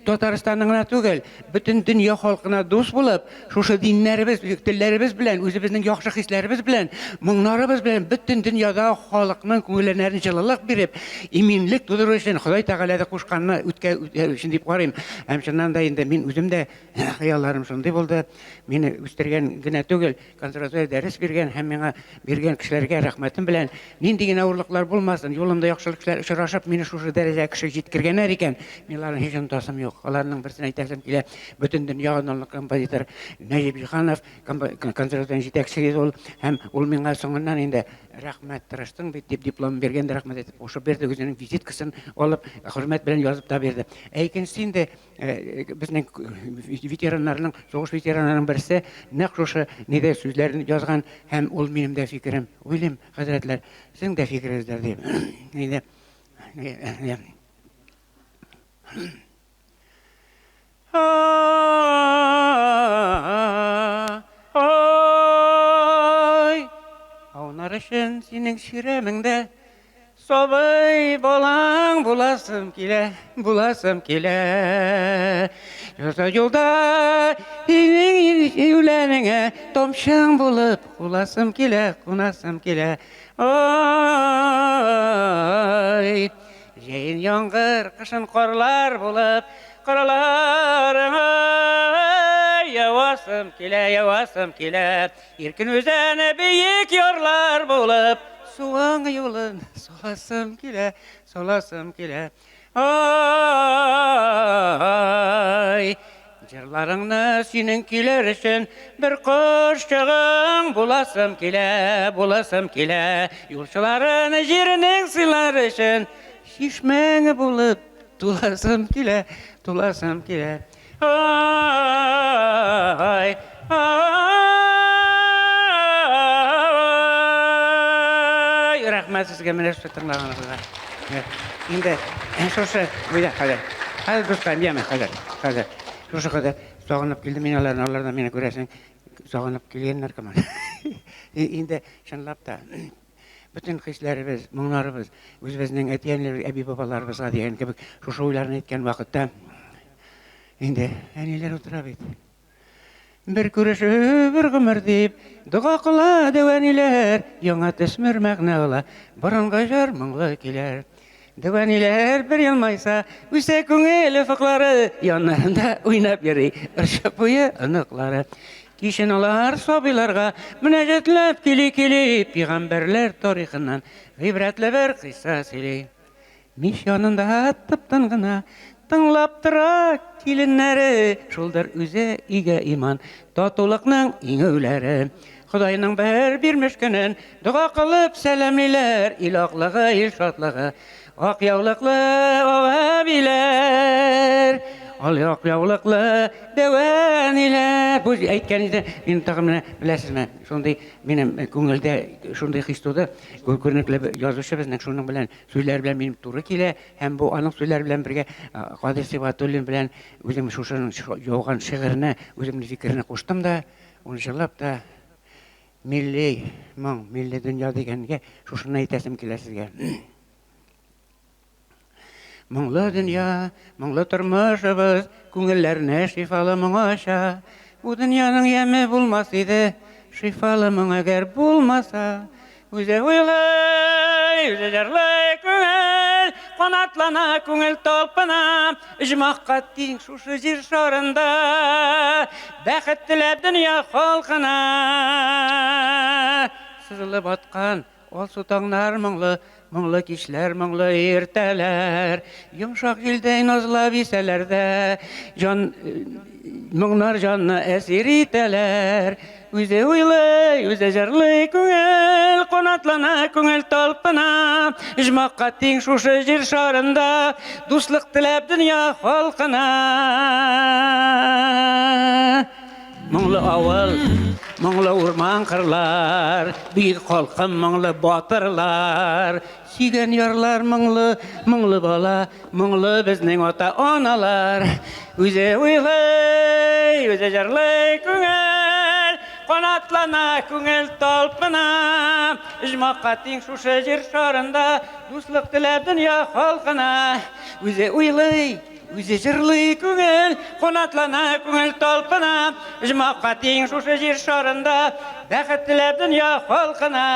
Татарстанның гына түгел, бөтен дөнья халкына дус булып, шушы диннәребез, телләребез белән, үзебезнең яхшы хисләребез белән, моңнарыбыз белән бөтен дөньяда халыкның күңелләренә җылылык биреп, иминлек тудыру өчен Ходай Тәгалә дә кушканны үткә өчен дип карыйм. Һәм чыннан да инде мин үзем дә хыялларым шундый булды. Мине үстергән генә түгел, консерватория дәрес биргән һәм миңа биргән кешеләргә рәхмәтем белән нинди генә авырлыклар булмасын, юлымда яхшылыклар очрашып, мине шушы дәрәҗәгә кеше җиткергәннәр икән. Мин аларны һич онытасым юк. Аларның берсен әйтәсем килә. Бөтен дөнья данлык композитор Нәҗип Җиһанов консерватория җитәкчесе ул һәм ул миңа соңыннан инде рәхмәт тырыштың бит дип диплом биргән, рәхмәт әйтеп кушып бирде, үзенең визиткасын алып, хөрмәт белән язып та бирде. Икенчесе инде безнең ветераннарның, сугыш ветераннарының берсе нәкъ шушы нидә сүзләрен язган һәм ул минем дә фикерем. Уйлыйм, хәзрәтләр, сезнең дә фикерегездер дип. Инде Аунар өчен синең ширемеңдә сабый балаң буласым килә, буласым килә. Юлда юлда юләнеңә томшың булып куласым килә, кунасым килә. Ой, җәен яңгыр, кышын карлар булып, караларыңа явасым килә, явасым килә. Иркен үзәне биек ярлар булып, суың юлын соласым килә, соласым килә. Ай, җырларыңны синең килер өчен бер кош чыгың буласым килә, буласым килә. Юлчыларын җиренең сыйлар өчен чишмәң булып туласым килә, туласым килә. Ай, ай, рәхмәт сезгә менә шушы тыңлаганыгызга. Инде шушы буйда хәзер. Хәзер дустым, яме хәзер. Хәзер. Шушы хәзер сагынып килде мин алардан мине күрәсең, сагынып килгәннәр кеман. Инде чынлап та bütün хисләребез, моңнарыбыз, үзебезнең әтиәнләр, әби бабаларыбызга дигән кебек шушы уйларны әйткән вакытта инде әниләр утыра бит. Бер күрешү, бер гомер дип, дуга кыла дәвәниләр, яңа төсмер мәгънә ала, борынга җыр моңлы килер. Дәвәниләр бер елмайса, үсә күңел уфыклары, яннарында уйнап йөри, ырчып буе оныклары. Кишен алар сабыйларга мөнәҗәтләп кили-кили, пигамбәрләр тарихыннан гыйбрәтле бер кыйса сөйли. Миш янында тып-тын гына тыңлап тора киленнәре, шулдыр үзе игә иман, татулыкның иңүләре. Худайның бер бирмеш көнен дуга кылып сәламлиләр, илаһлыгы, ил шатлыгы, ак яулыклы авабиләр. Ал як яулыклы дәвәниләр. Бу әйткән иде, мин тагын менә беләсезме, шундый минем күңелдә шундый хис туды. Күренекле язучы безнең шуның белән сүзләр белән минем туры килә, һәм бу аның сүзләре белән бергә Кадир Сибатуллин белән үзем шушының яуган шигыренә, үземнең фикерне куштым да, ул җырлап та милли моң, милли дөнья дигәнгә шушыны әйтәсем килә сезгә. Моңлы дөнья, моңлы тормышыбыз, күңелләрне шифалы моң аша. Бу дөньяның яме булмас иде, шифалы моң әгәр булмаса. Үзе уйлый, үзе җырлый күңел, канатлана күңел талпына, оҗмакка тиң шушы җир шарында, бәхет теләп дөнья халкына. Сызылып аткан ал сутаңнар моңлы, моңлы кичләр, моңлы иртәләр, йомшак җилдәй назлап исәләр дә, моңнар җанны әсир итәләр. Үзе уйлый, үзе җырлый күңел, канатлана күңел талпына, оҗмакка тиң шушы җир шарында, дуслык теләп дөнья халкына. Моңлы авыл, моңлы урман кырлар, бик халкым моңлы батырлар. Сөйгән ярлар моңлы, моңлы бала, моңлы безнең ата-аналар. Үзе уйлый, үзе җырлый күңел, канатлана күңел талпына. Ижмакка тиң шушы җир шарында, дуслык теләп дөнья халкына. Үзе уйлый, үзе җырлый күңел, канатлана күңел талпына. Ижмакка тиң шушы җир шарында, бәхет теләп дөнья халкына.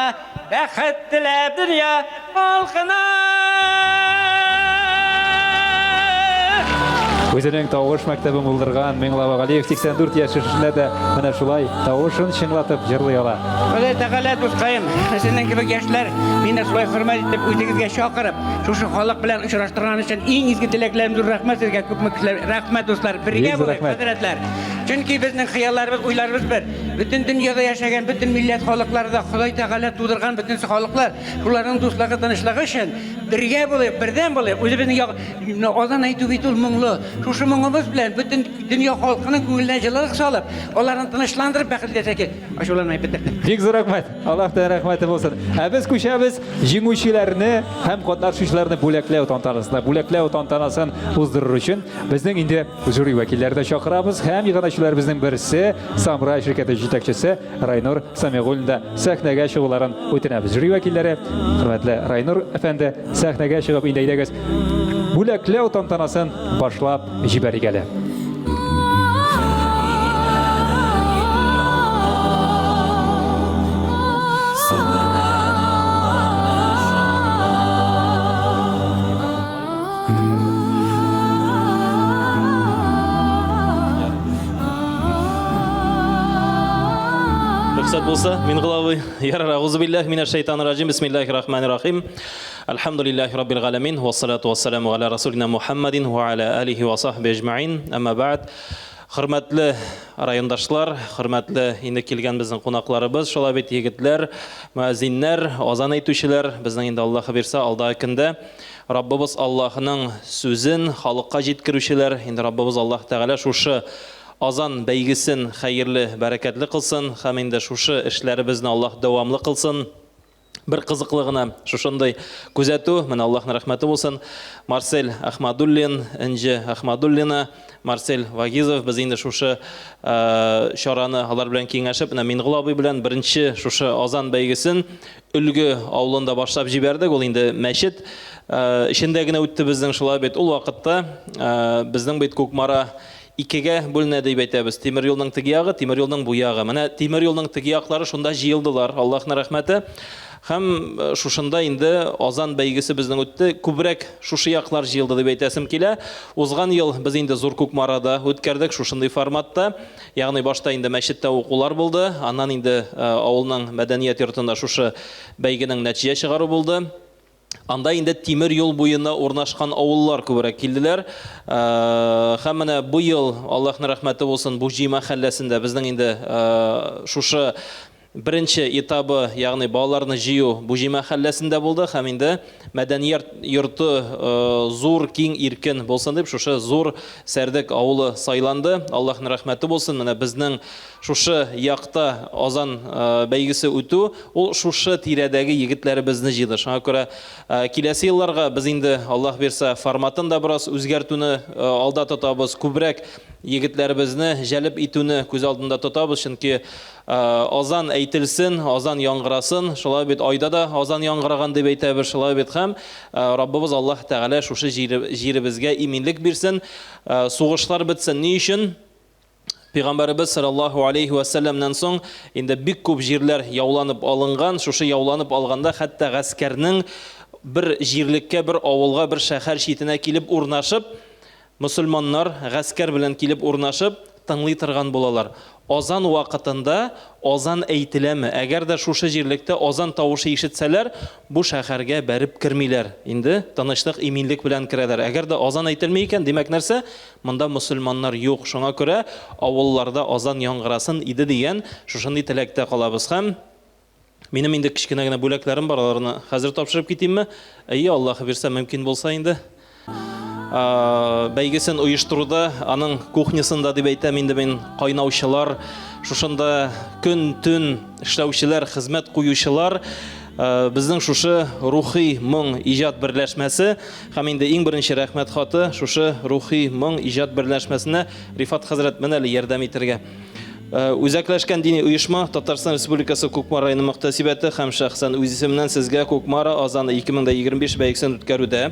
Бәхет теләп дөнья халкына. Өзенең тавыш мәктәбен булдырган Миңлава Галиев 84 яшендә дә менә шулай тавышын чыңлатып җырлый ала. Алла Тәгалә дускайым, сезнең кебек яшьләр мине шулай хөрмәт итеп үзегезгә чакырып, шушы халык белән очраштырган өчен иң изге теләкләрем зур рәхмәт сезгә, күпме кешеләр рәхмәт дуслар, бергә булыйк, хәзрәтләр. Чөнки безнең хыялларыбыз, уйларыбыз бер. Бөтен дөньяда яшәгән бөтен милләт халыкларда Ходай Тәгалә тудырган бөтен халыклар, шуларның дуслыгы, тынычлыгы өчен бергә булыйк, бердәм булыйк. Үзебезнең азан әйтү бит ул моңлы. Шушы моңыбыз белән бөтен дөнья халкының күңеленә җылылык салып, аларны тынычландырып бәхетле итәчәк. Ачуланмай бетердем. Бик зур рәхмәт. Аллаһтан рәхмәте булсын. Без күчәбез җиңүчеләрне һәм катнашучыларны бүләкләү тантанасына, бүләкләү тантанасын уздырыр өчен безнең инде жюри вәкилләрен чакырабыз һәм иганәчеләребезнең берсе Самрай ширкәте җитәкчесе Райнур Самигуллин да сәхнәгә чыгуларын үтенәбез. Жюри вәкилләре, хөрмәтле Райнур әфәнде, сәхнәгә чыгып инде әйдәгез. Бүләкләү тантанасын башлап җибәрик әле. Рөхсәт булса, мин главы. Ярар, аузу биллаһи минаш шайтанир раҗим. Бисмиллаһир рахманир рахим. Алхамдулиллаһи раббил галамин. Вассалату вассаламу аля расулина Мухаммадин ва аля алихи ва сахби аҗмаин. Әмма бәъд. Хөрмәтле райондашлар, хөрмәтле инде килгән безнең кунакларыбыз, шулай бит егетләр, муазиннар, азан әйтүчеләр, безнең инде Аллаһы бирсә алда көндә Раббыбыз Аллаһының сүзен халыкка җиткерүчеләр, инде Раббыбыз Аллаһ Тәгалә шушы азан бәйгесен хәерле, бәрәкәтле кылсын, һәм инде шушы эшләребезне Аллаһ дәвамлы кылсын. Бер кызыклы гына шушындай күзәтү, менә Аллаһның рәхмәте булсын. Марсель Ахмадуллин, Инҗе Ахмадуллина, Марсель Вагизов, без инде шушы чараны алар белән киңәшеп, менә Мингол абый белән беренче шушы азан бәйгесен Өлге авылында башлап җибәрдек. Ул инде мәчет эчендә генә үтте безнең шулай бит. Ул вакытта безнең бит Күкмара икегә бүленә дип әйтәбез. Тимер юлның теге ягы, тимер юлның бу ягы. Менә тимер юлның теге яклары шунда җыелдылар. Аллаһның рәхмәте. Һәм шушында инде азан бәйгесе безнең үтте. Күбрәк шушы яклар җыелды дип әйтәсем килә. Узган ел без инде Зур Күкмарада үткәрдек шушындай форматта. Ягъни башта инде мәчеттә укулар булды. Аннан инде авылның мәдәният йортында шушы бәйгенең нәтиҗә чыгару булды. Анда инде тимер юл буена урнашкан авыллар күбрәк килделәр. Һәм менә бу ел Аллаһның рәхмәте булсын, Буҗи мәхәлләсендә безнең инде шушы Беренче этабы, ягъни балаларны җыю Буҗи мәхәлләсендә булды, һәм инде мәдәният йорты зур, киң, иркен булсын дип шушы зур Сәрдек авылы сайланды. Аллаһның рәхмәте булсын. Менә безнең шушы якта азан бәйгесе үтү, ул шушы тирәдәге егетләребезне җыйды. Шуңа күрә киләсе елларга без инде Аллаһ бирсә форматын да бераз үзгәртүне алда тотабыз. Күбрәк егетләребезне җәлеп итүне күз алдында тотабыз, чөнки азан әйтелсен, азан яңгырасын, шулай бит айда да азан яңгыраган дип әйтәбез, шулай бит һәм Раббыбыз Аллаһ Тәгалә шушы җиребезгә иминлек бирсен, сугышлар бетсен. Ни өчен? Пәйгамбәрбез саллаллаһу алейхи ва салламнан соң инде бик күп җирләр яуланып алынган, шушы яуланып алганда хәтта гаскәрнең бер җирлеккә, бер авылга, бер шәһәр читенә килеп урнашып, мусульманнар гаскәр белән килеп урнашып, тыңлый торган булалар. Азан вакытында азан әйтеләме? Әгәр дә шушы җирлектә азан тавышы ишетсәләр, бу шәһәргә бәреп кирмиләр. Инде тынычлык, иминлек белән керәләр. Әгәр дә азан әйтелми икән, димәк нәрсә? Монда мусульманнар юк. Шуңа күрә авылларда азан яңгырасын иде дигән шушындый теләктә калабыз. Һәм минем инде кичкенә генә бүләкләрем бар, аларны хәзер тапшырып китимме? Әйе, Аллаһ бирсә мөмкин булса инде. бәйгесен оештыруда, аның кухнясында дип әйтәм инде мин, кайнаучылар, шушында көн-төн эшләүчеләр, хезмәт куючылар, безнең шушы рухи моң иҗат берләшмәсе һәм инде иң беренче рәхмәт хаты шушы рухи моң иҗат берләшмәсенә Рифат хәзрәт менә әле ярдәм итәргә. Үзәкләшкән дини оешма Татарстан Республикасы Кукмара районы мөхтәсибәте һәм шәхсән үз исеменнән сезгә Кукмара Азаны 2025 бәйгесен үткәрүдә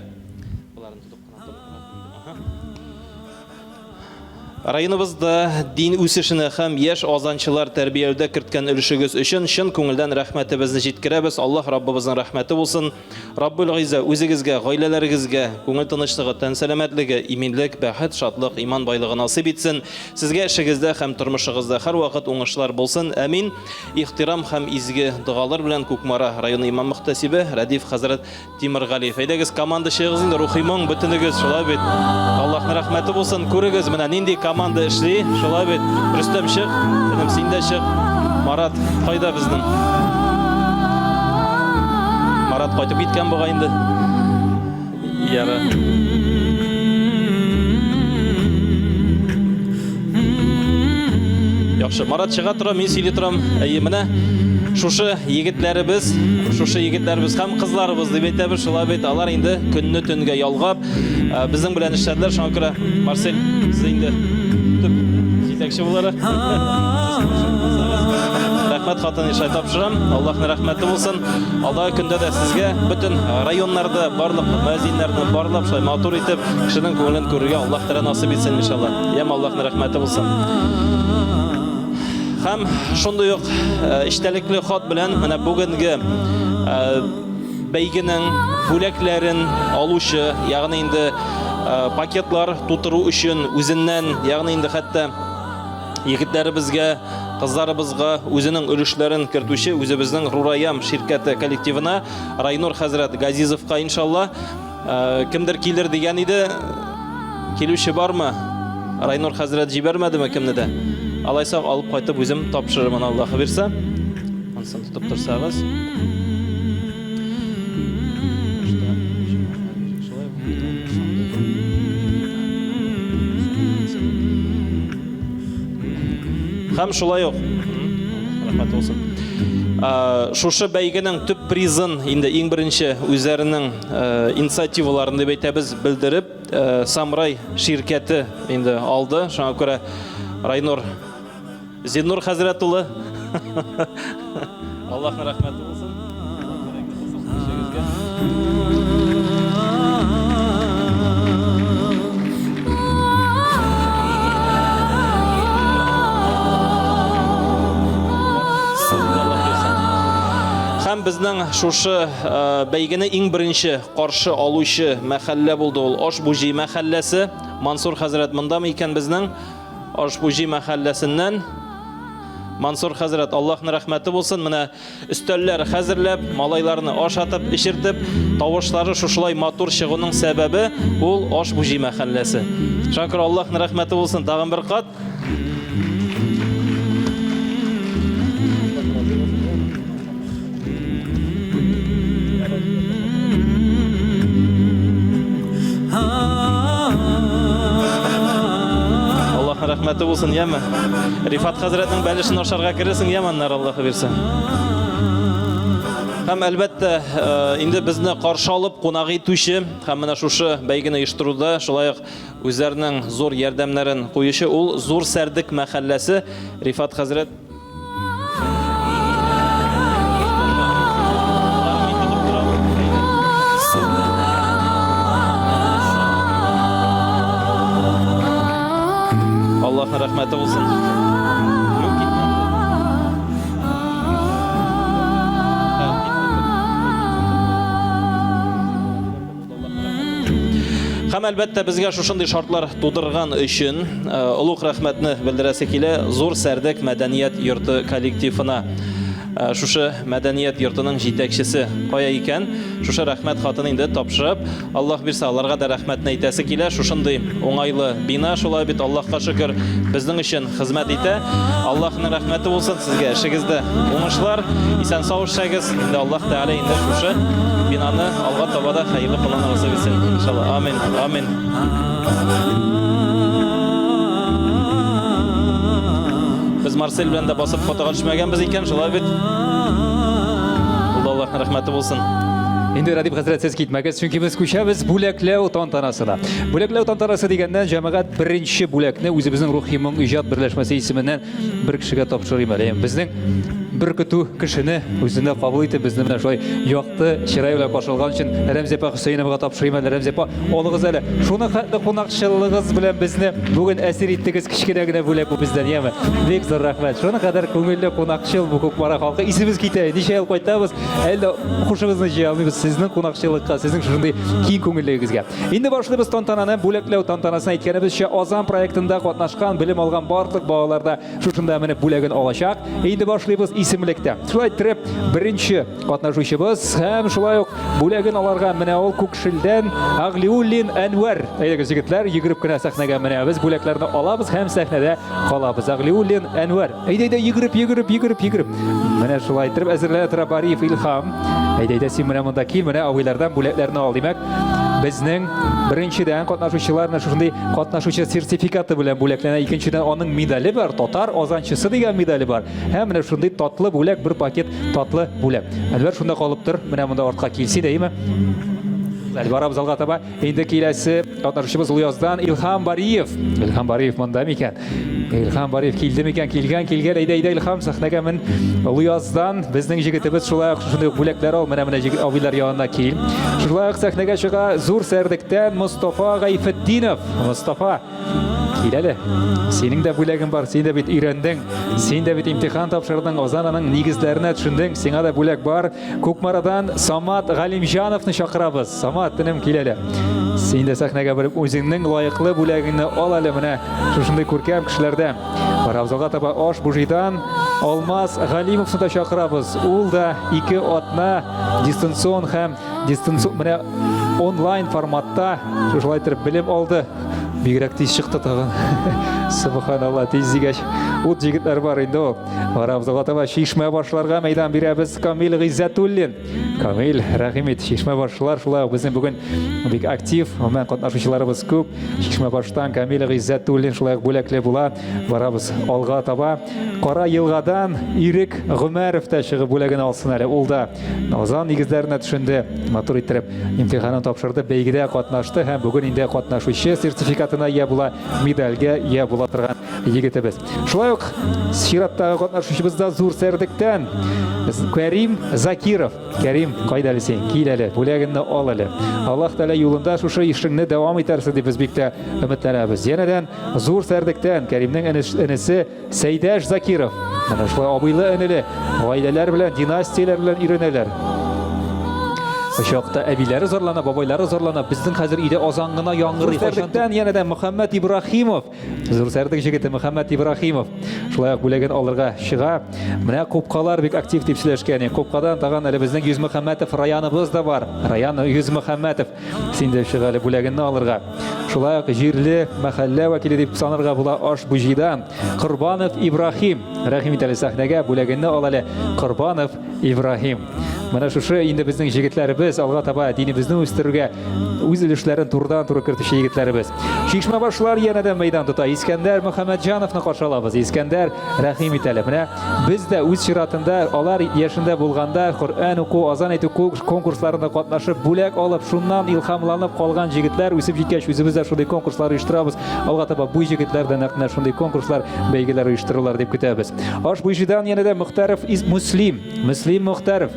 районыбызда дин үсешенә һәм яшь азанчылар тәрбияләүдә керткән өлешегез өчен чын күңелдән рәхмәтебезне җиткерәбез. Аллаһ Раббыбызның рәхмәте булсын. Раббул Гыйза үзегезгә, гаиләләрегезгә күңел тынычлыгы, тән сәламәтлеге, иминлек, бәхет, шатлык, иман байлыгы насыйп итсен. Сезгә эшегездә һәм тормышыгызда һәрвакыт уңышлар булсын. Амин. Ихтирам һәм изге дугалар белән Кукмара районы имам мөхтәсибе Радиф хәзрәт Тимергалиев. Әйдәгез команда чыгыгыз инде, рухи моң бөтенегез, шулай бит. Аллаһның рәхмәте булсын. Күрегез, менә нинди команда эшли, шулай бит. Рөстәм чык, синем синдә чык. Марат кайда безнең? Марат кайтып киткән буга инде. Яра. Яхшы, Марат чыга тора, мин сөйли торам. Әйе, менә шушы егетләребез һәм кызларыбыз дип әйтәбез, шулай бит. Алар инде көнне төнгә ялгап, безнең белән эшләделәр. Шуңа күрә Марсель, сез инде төп җитәкче буларак рәхмәт хатын ишай тапшырам. Аллаһның рәхмәте булсын. Алдагы көндә дә сезгә бөтен районнарда барлык мөәзиннәрне барлап шулай матур итеп кешенең күңелен күрергә Аллаһ Тәгалә насыйп итсен иншалла. Ям Аллаһның рәхмәте булсын. Һәм шундый ук иштәлекле хат белән менә бүгенге бәйгенең бүләкләрен алучы, ягъни инде пакетлар тутыру өчен үзеннән, ягъни инде хәтта егетләребезгә, кызларыбызга үзенең өлешләрен кертүче үзебезнең Рураям ширкәте коллективына Райнур хәзрәт Газизовка иншалла кемдер килер дигән иде. Килүче бармы? Райнур хәзрәт җибәрмәдеме кемне? Алайса алып кайтып үзем тапшырырмын, Аллаһы бирсә. Ансын тотып торсагыз. Һәм шулай ук рәхмәт булсын. Шушы бәйгенең төп призын инде иң беренче үзләренең инициативаларын дип әйтәбез белдереп, Самрай ширкәте инде алды. Шуңа күрә Райнур Зиннур хәзрәт улы Аллаһның рәхмәте булсын. Һәм безнең шушы бәйгене иң беренче каршы алучы мәхәллә булды, ул Ашбужи мәхәлләсе. Мансур хәзрәт мондамы икән безнең Ашбужи мәхәлләсеннән? Мансур хәзрәт, Аллаһның рәхмәте булсын. Менә өстәлләр хәзерләп, малайларны ашатып, ишертеп, тавышлары шушылай матур чыгуның сәбәбе ул Ашбужи мәхәлләсе. Шакир, Аллаһның рәхмәте булсын. Тагын бер кат. Рәхмәте булсын, яме. Рифат хәзрәтнең бәлешен ашарга кересең, яманнар, Аллаһы бирсә. Һәм әлбәттә, инде безне каршы алып кунак итүче һәм менә шушы бәйгене оештыруда шулай ук үзләренең зур ярдәмнәрен куючы ул Зур Сәрдек мәхәлләсе. Рифат хәзрәт Аллаһның рәхмәте булсын. Һәм әлбәттә безгә шушындый шартлар тудырган өчен улуг рәхмәтне белдерәсе килә Зур Сәрдек мәдәният йорты коллективына. Шушы мәдәният йортының җитәкчесе кая икән? Шушы рәхмәт хатын инде тапшырып, Аллаһ бирсә аларга да рәхмәтне әйтәсе килә. Шушындый уңайлы бина, шулай бит Аллаһка шөкер, безнең өчен хезмәт итә. Аллаһның рәхмәте булсын сезгә. Эшегездә уңышлар, исән сау эшләгез. Инде Аллаһ Тәгалә инде шушы бина аны алга таба да хәерле кылган разы битсен иншалла. Амин. Амин. Biz Marcel белән дә басып фотога төшмәгәнбез икән, шулай бит. Аллаһның рәхмәте булсын. Инде Радип хәзрәт сез китмәгез, чөнки без күчәбез бүләкләү тантанасына. Бүләкләү тантанасы дигәндән җәмәгать беренче бүләкне үзебезнең рухи моң иҗат берләшмәсе исеменнән бер кешегә тапшырыйм әле. Безнең бер көтү кешене үзенә кабул итеп, безне менә шулай якты чирай белән каршылган өчен Рәмзепа Хөсәйновага тапшырыйм әле. Рәмзепа, алыгыз әле. Шуны хәтле кунакчылыгыз белән безне бүген әсир иттегез, кичкенә генә бүләк бу бездән, яме. Бик зур рәхмәт. Шуны кадәр күңелле кунакчыл бу Күкмара халкы. Исебез китә, ничә ел кайтабыз, әллә хушыбызны җыя алмыйбыз сезнең кунакчылыкка, сезнең шундый киң күңеллегегезгә. Инде башлыйбыз тантананы, бүләкләү тантанасына әйткәнебезчә, Азан проектында катнашкан, белем алган барлык балаларда шушында менә бүләген алачак. Инде башлыйбыз исемлектә. Шулай итеп, беренче катнашучыбыз һәм шулай ук бүләген аларга менә ул Күкшелдән Аглиуллин Әнвәр. Әйдәгез егетләр, йөгереп кенә сәхнәгә менә без бүләкләрне алабыз һәм сәхнәдә калабыз. Аглиуллин Әнвәр. Әйдә йөгереп. Менә шулай итеп әзерләнә тора Бариев Илхам. Әйдә син менә монда кил, менә авыллардан бүләкләрне ал, димәк. Безнең беренчедән катнашучыларны шундый катнашучы сертификаты белән бүләкләнә, икенчедән аның медале бар, татар азанчысы дигән медале бар. Һәм менә шундый татлы бүләк, бер пакет татлы бүләк. Әлбәттә шунда калып тор, менә монда артка килсә дәйме? Барабыз алга таба. Инде киләсе катнашучыбыз Уяздан Илхам Бариев. Илхам Бариев монда микән? Илхам Бариев килде микән? Килгән. Әйдә Илхам сәхнәгә мен. Уяздан безнең җегетебез шулай шундый бүләкләр ал, менә җегет абыйлар янына кил. Шулай сәхнәгә чыга Зур Сәрдектән Мустафа Гайфетдинов. Мустафа, кил әле. Синең дә бүләгең бар, син дә бит өйрәндең. Син дә бит имтихан тапшырдың, Озананың нигезләренә төшендең. Сиңа да бүләк бар. Күкмарадан Самат Галимҗановны чакырабыз. Самат, тинем кил әле. Син дә сәхнәгә барып үзеңнең лаеклы бүләгеңне ал әле менә шушындый күркәм кешеләрдән. Барабыз алга таба Аш Бужидан Алмаз Галимовны да чакырабыз. Ул да 2 атна дистанцион һәм менә онлайн форматта шулай итеп белем алды. Бигрәк тиз чыкты тагын. Субханалла, тиз дигәч. Ут җегетләр бар инде ул. Барабыз алга таба Шишмә башларга мәйдан бирәбез. Камил Гыйззатуллин. Камил, рәхим ит. Шишмә башлар шулай безнең бүген бик актив, һәм катнашучыларыбыз күп. Шишмә баштан Камил Гыйззатуллин шулай бүләкле була. Барабыз алга таба. Кара елгадан Ирек Гомәров та чыгып бүләген алсын әле. Ул да Назан нигезләренә төшенде. Матур итеп имтиханын тапшырды, бәйгедә катнашты һәм бүген инде катнашучы сертификатына ия була, медальгә ия була торган егетебез. Шулай ук чираттагы катнашучыбыз да Зур Сәрдектән Кәрим Закиров. Кәрим, кайда әле син? Кил әле, бүләгеңне ал әле. Аллаһ Тәала юлында шушы эшеңне дәвам итәрсең дип без бик тә өметләнәбез. Янәдән Зур Сәрдектән Кәримнең энесе Сәйдәш Закиров. Менә шулай абыйлы энеле гаиләләр белән, династияләр белән өйрәнәләр. Ошакта әбиләре зарлана, бабайлары зарлана. Безнең хәзер иде азан гына яңгырый. Сәрдектән янәдән Мөхәммәд Ибраһимов. Зур Сәрдек җегете Мөхәммәд Ибраһимов. Шулай ук бүләген алырга чыга. Менә купкалар бик актив дип сөйләшкән. Купкадан тагын әле безнең Йөз Мөхәммәтов районыбыз да бар. Район Йөз Мөхәммәтов. Син дә чыга әле бүләгенне алырга. Шулай ук җирле мәхәллә вәкиле дип санарга була Аш Бужидан Корбанов Ибраһим. Рәхим ит әле сәхнәгә, бүләгенне ал әле Корбанов Ибраһим. Менә шушы инде безнең җегетләребез алга таба динебезне үстерүгә үз өлешләрен турыдан-туры кертүче егетләребез. Шишмә башлар янәдән мәйдан тота. Искәндәр Мөхәммәтҗановны каршылабыз. Искәндәр, рәхим ит әле. Менә без дә үз чиратында алар яшендә булганда Коръән уку, азан әйтү конкурсларында катнашып, бүләк алып, шуннан илһамланып калган җегетләр үсеп җиткәч үзебез дә шундый конкурслар оештырабыз. Алга таба бу җегетләрдән нәкъ шундый конкурслар, бәйгеләр оештырулар дип көтәбез. Аш Буйжидан янәдән Мөхтәров Муслим Мөхтәров.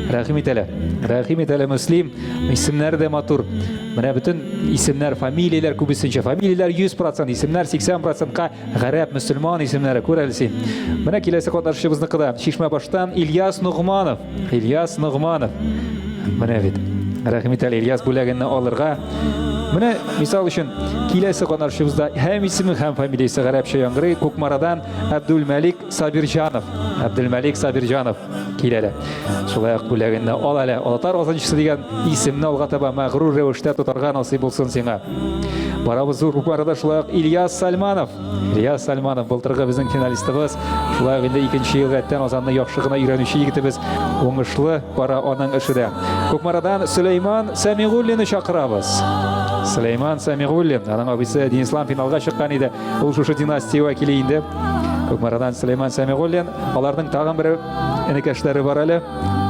Рәхим ит әле Муслим. Исемнәре дә матур. Менә бөтен исемнәр, фамилияләр күбесенчә. Фамилияләр 100%, исемнәр 80%ка гарәп, мөселман исемнәре. Күр әле син. Менә киләсе катнашучыбызныкы да Шишмә баштан Ильяс Нугманов. Менә бит. Рәхим ит әле Ильяс бүләгенне алырга. Менә мисал өчен киләсе катнашучыбызда һәм исеме һәм фамилиясе гарәпчә яңгырый. Күкмарадан Абдулмәлик Сабирҗанов кил әле. Шулай ук бүләгенне ал әле. Алатар азанчысы дигән исемне алга таба мәгърур рәвештә тотарга насыйп булсын сиңа. Барабыз зур кукмарада шулай ук Ильяс Сальманов. Ильяс Сальманов былтыргы безнең финалистыбыз. Шулай ук инде 2нче ел рәттән Озанны яхшы гына өйрәнүче егетебез. Уңышлы бара аның эше дә. Кукмарадан Сөләйман Сәмигуллинны чакырабыз. Сөләйман Сәмигуллин, аның абысы Динислам финалга чыккан иде. Ул шушы династия вәкиле инде. Кукмарадан Сөләйман Сәмигуллин, аларның тагын бер энекәшләре бар әле.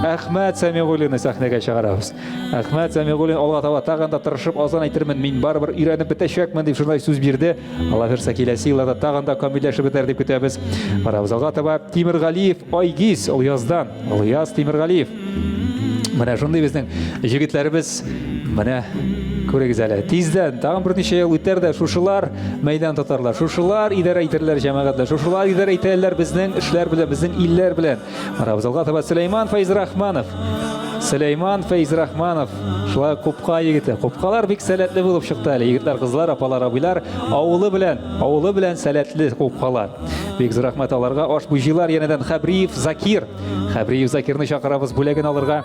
Әхмәт Сәмигуллинны сәхнәгә чыгарабыз. Әхмәт Сәмигуллин алга таба тагын да тырышып Озан әйтермен, мин барыбер өйрәнеп бетәчәкмен дип шундай сүз бирде. Алла бирсә киләсе елларда тагын да камилләшеп бетәр дип көтәбез. Барабыз алга таба. Тимергалиев Айгиз Ильяздан. Ильяс Тимергалиев. Менә шундый безнең җегетләребез менә күрегез әле. Тиздән тагын берничә ел үтәр дә шушылар мәйдан тотарлар. Шушылар идарә итәрләр җәмәгатьләр. Шушылар идарә итәләр безнең эшләр белән, безнең илләр белән. Барабыз алга таба. Сөләйман Фәйзрахманов. Сөләйман Фәйзрахманов. Шулай купка егете. Купкалар бик сәләтле булып чыкты әле. Егетләр, кызлар, апалар, абыйлар авылы белән сәләтле купкалар. Бик зур рәхмәт аларга. Аш буҗилар янәдән Хәбриев Закир. Хәбриев Закирны чакырабыз бүләген алырга.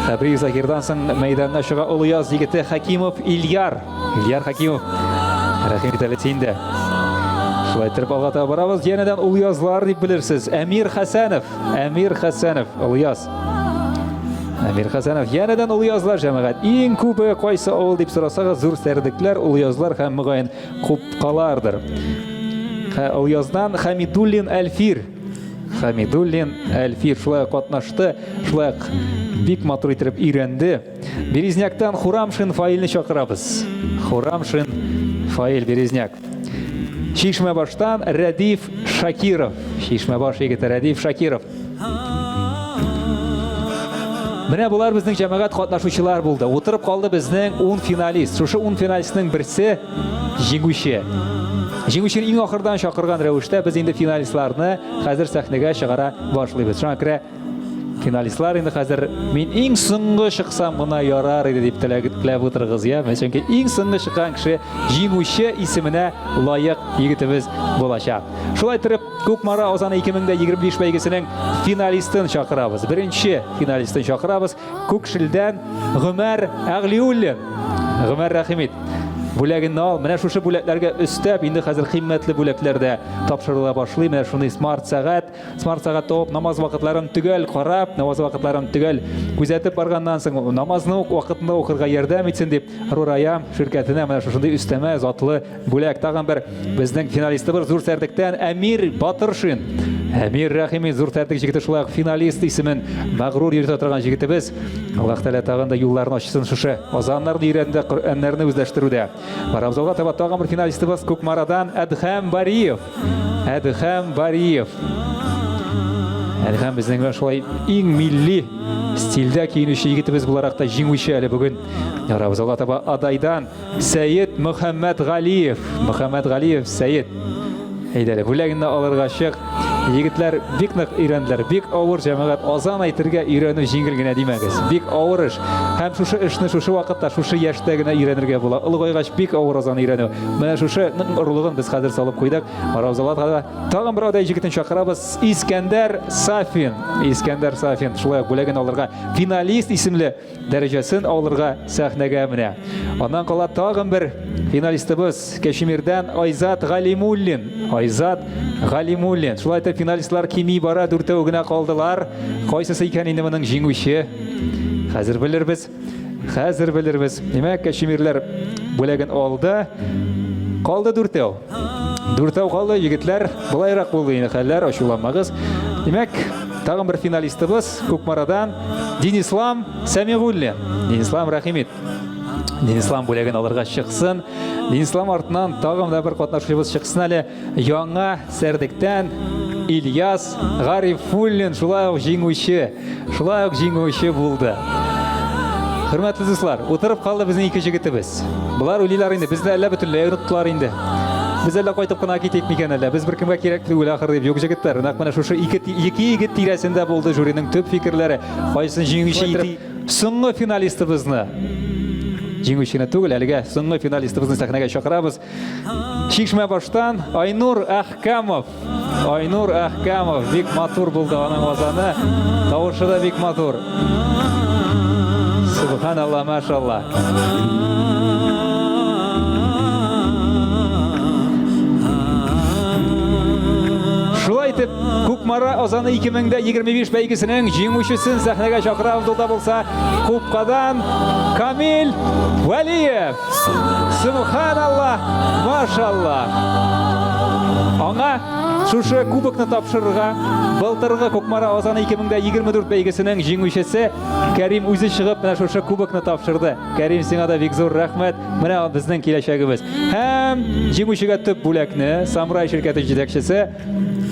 Хәбриев Закирдан соң мәйданга чыга Ильяс егете Хакимов Ильяр. Ильяр Хакимов. Рәхим итәле инде. Шулай итеп алга таба барабыз. Янәдән Ильязлар дип белерсез. Әмир Хәсәнов. Әмир Хәсәнов. Ильяс. Әмир Хәсәнов. Янәдән Ильязлар җәмәгать. Иң күбе кайсы авыл дип сорасагыз, зур сәрдекләр Ильязлар һәм мөгаен купкалардыр. Ильяздан Хамидуллин Әлфир. Хамидуллин Әлфир шулай катнашты. Шулай бик матур итеп өйрәнде. Березняктан Хурамшин Фаилны чакырабыз. Хурамшин Фаил Березняк. Шишмәбаштан Рәдиф Шакиров. Шишмәбаш егете Рәдиф Шакиров. Менә булар безнең җәмәгать катнашучылар булды. Утырып калды безнең 10 финалист. Шушы 10 финалистның берсе җиңүче. Җиңүчене иң ахырдан чакырган рәвештә без инде финалистларны хәзер сәхнәгә чыгара башлыйбыз. Шуңа күрә финалистлар инде хәзер мин иң соңгы чыксам гына ярар иде дип теләп утырыгыз, я. Чөнки иң соңгы чыккан кеше җиңүче исеменә лаек егетебез булачак. Шулай итеп Кукмара Озаны 2025 бәйгесенең финалистын чакырабыз. Беренче финалистын чакырабыз. Күкшелдән Гомәр Әглиуллин. Гомәр Рәхимит. Бүләгенне ал. Менә шушы бүләкләргә өстәп инде хәзер кыйммәтле бүләкләрдә тапшырыла башлый. Менә шундый смарт сәгать тауып, намаз вакытларын төгәл карап, намаз вакытларын төгәл күзәтеп барганнан соң намазны вакытында укырга ярдәм итсен дип Рурая ширкәтенә менә шундый өстәмә затлы бүләк. Тагын бер безнең финалисты зур сәрдектән Әмир Батыршин. Әмир Рәхими зур сәрдек җигете, шулай финалист исемен мәгърур йөртә торган җигетебез. Аллаһ Тәала тагын да юлларын ачсын шушы Озаннарны өйрәндә, Коръәннәрне үзләштерүдә. Барабыз алга таба тагын бер финалистыбыз Кукмарадан Әдһәм Бариев. Әдһәм Бариев. Әдһәм безнең шулай иң милли стилдә киенүче егетебез буларак та җиңүче әле бүген. Барабыз алга таба Адайдан Сәйид Мөхәммәд Галиев. Мөхәммәд Галиев Сәйид. Әйдәле бүләгенне алырга чык. Егетләр бик нык өйрәнделәр. Бик авыр җәмәгать. Азан әйтергә өйрәнү җиңел генә димәгез. Бик авыр эш. Һәм шушы эшне шушы вакытта, шушы яшьтә генә өйрәнергә була. Улыгайгач бик авыр азан өйрәнү. Менә шушы орлыгын без хәзер салып куйдык. Барабызга тагын бер адай җигетен чакырабыз. Искәндәр Сафин. Искәндәр Сафин шулай бүләген алырга, финалист исемле дәрәҗәсен алырга сәхнәгә менә. Аннан кала тагын бер финалистыбыз Кашмирдан Айзат Галимуллин. Айзат Галимуллин. Шулай итеп финалистлар кими бара, дүртәү генә калдылар. Кайсысы икән инде моның җиңүче? Хәзер белербез. Хәзер белербез. Димәк, Кашмирләр бүләген алды. Калды дүртәү. Дүртәү калды егетләр. Булайрак булды инде хәлләр, ачуланмагыз. Димәк, тагын бер финалистыбыз Кукмарадан Динислам Сәмигуллин. Динислам Рәхимит. Динислам бүләген алырга чыксын. Динислам артыннан тагын да бер катнашучыбыз чыксын әле. Яңа сәрдектән Ильяс Гарифуллин шулай ук җиңүче булды. Хөрмәтле дуслар, утырып калды безнең ике җегетебез. Булар уйлыйлар инде, безне әллә бөтенләй оныттылар инде. Без әллә кайтып кына китик микән әллә? Без беркемгә кирәк түгел ахыр дип. Юк җегетләр, нәкъ менә шушы ике егет тирәсендә булды жюриның төп фикерләре. Кайсын җиңүче итеп соңгы финалистыбызны җиңүчене түгел, әлегә соңгы финалистыбызны сәхнәгә чакырабыз. Шишмәбаштан Айнур Әхкәмов. Айнур Әхкәмов бик матур булды аның вазаны. Тавышы да бик матур. Субханалла, машалла. Шулай итеп, Кукмара Озаны 2025 бәйгесенең җиңүчесен сәхнәгә чакыра алдылда булса, Купкадан Камил Валиев. Субханаллах, машаллах. Аңа шушы кубокны тапшырырга былтыргы Кукмара Озаны 2024 бәйгесенең җиңүчесе Кәрим үзе чыгып, менә шушы кубокны тапшырды. Кәрим, сиңа да бик зур рәхмәт. Менә безнең киләчәгебез. Һәм җиңүчегә төп бүләкне Самурай ширкәте җитәкчесе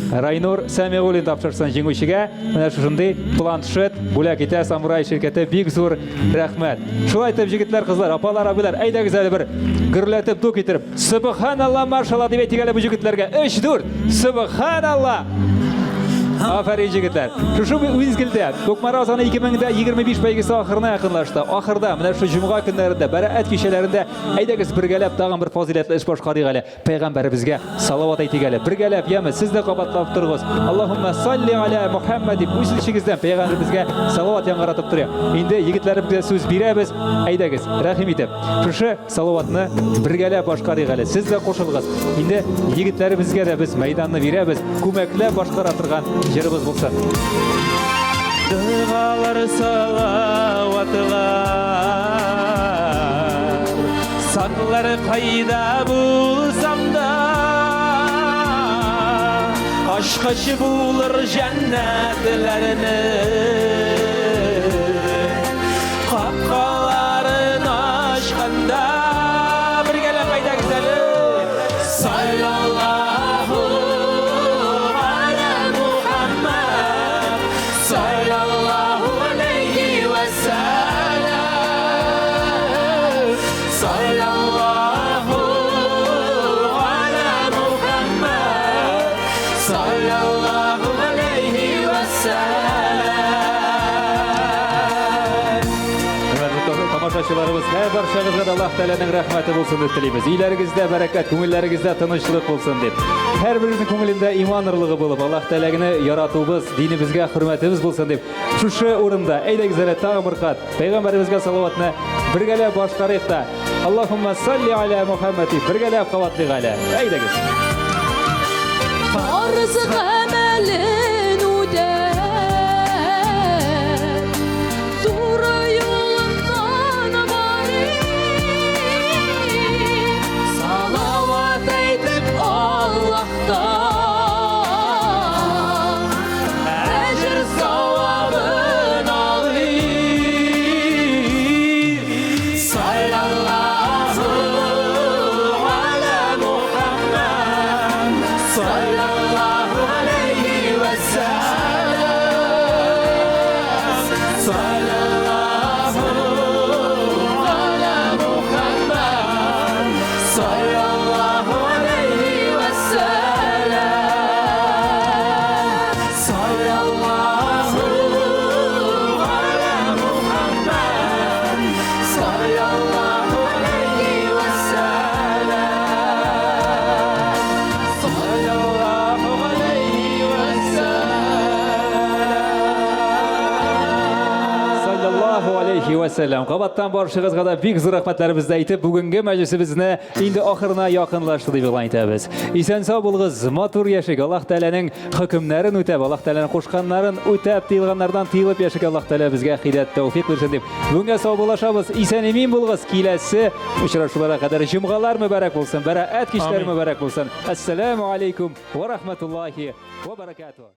Райнур Сәмигуллин тапшырсын җиңүчегә. Менә шушындый планшет бүләк итә Самурай ширкәте. Бик зур рәхмәт. Шулай итеп, җегетләр, кызлар, апалар, абыйлар, әйдәгез әле бер гөрләтеп дук итеп. Субханалла, машалла дип әйтик әле бу җегетләргә. 3-4. Субханалла. Афәрин җегетләр. Шушы мизгелдә Кукмара Озаны 2025 бәйгесе ахырына якынлашты. Ахырда менә шу җомга көннәрендә, бәрәәт кичәләрендә әйдәгез бергәләп тагын бер фазилатлы эш башкарыйк әле. Пәйгамбәребезгә салават әйтик әле. Бергәләп, яме, сез дә кабатлап торыгыз. Аллаһумма салли аля Мухаммад дип үз ишегездән пәйгамбәребезгә салават яңгыратып торыйк. Инде егетләребезгә сүз бирәбез. Әйдәгез, рәхим итеп, шушы салаватны бергәләп башкарыйк әле. Сез дә кушылыгыз. Инде егетләребезгә дә без мәйданны бирәбез. Күмәкләп башкара торган җырыбыз булсын. Дұғалар салаватылар, сақлар қайда болсам да, ашқыш болыр жәннәтләріні, қапқаларын ашқанда, біргелі қайда күзәлі, салаллаху аля Мухаммад, салаллаху алейхи вассалам, салаллаху аля Мухаммад, салаллаху алейхи вассалам. Тамашачыларыбыз, баршагызга да Аллаһ Тәгаләнең рәхмәте булсын дип телибез. Иләрегездә бәрәкәт, күңелләрегездә тынычлык булсын дип. Һәрберебезнең күңелендә иман ырлыгы булып, Аллаһ Тәгаләне яратуыбыз, динебезгә хөрмәтебез булсын дип. Шушы урында әйдәгез әле тагын бер кат пәйгамбәребезгә салаватны бергәләп башкарыйк та. Аллаһумма салли аля Мухаммад дип бергәләп кабатлыйк әле. Әйдәгез. Фарыз гамәлен үтәр, туры юлыннан барыр, салават әйтеп Аллаһтан әҗр савабын алыр. Салаллаху аля Мухаммад, салаллаху алейхи вассалам, салаллаху аля Мухаммад, салаллаху алейхи вассалам, салаллаху аля Мухаммад, салаллаху алейхи вассалам, салаллаху алейхи вассалам. Саллаллаху алейхи вассалам. Кабаттан баршыгызга да бик зур рәхмәтләребезне әйтеп, бүгенге мәҗлесебезне инде ахырына якынлашты дип әйтәбез. Исән сау булыгыз, матур яшик. Аллаһ Тәгаләнең хөкемнәрен үтәп, Аллаһ Тәгаләнең кушканнарын үтәп, тыелганнардан тыелып яшик. Аллаһ Тәгалә безгә хидayat, тәүфик бирсен дип. Бүгенге сау булашабыз. Исән имин булыгыз. Киләсе очрашуларга кадәр җомгалар мөбарәк булсын, бәрәәт кичләр мөбарәк булсын. Ассаламу алейкум ва рахматуллаһи ва баракатуһ.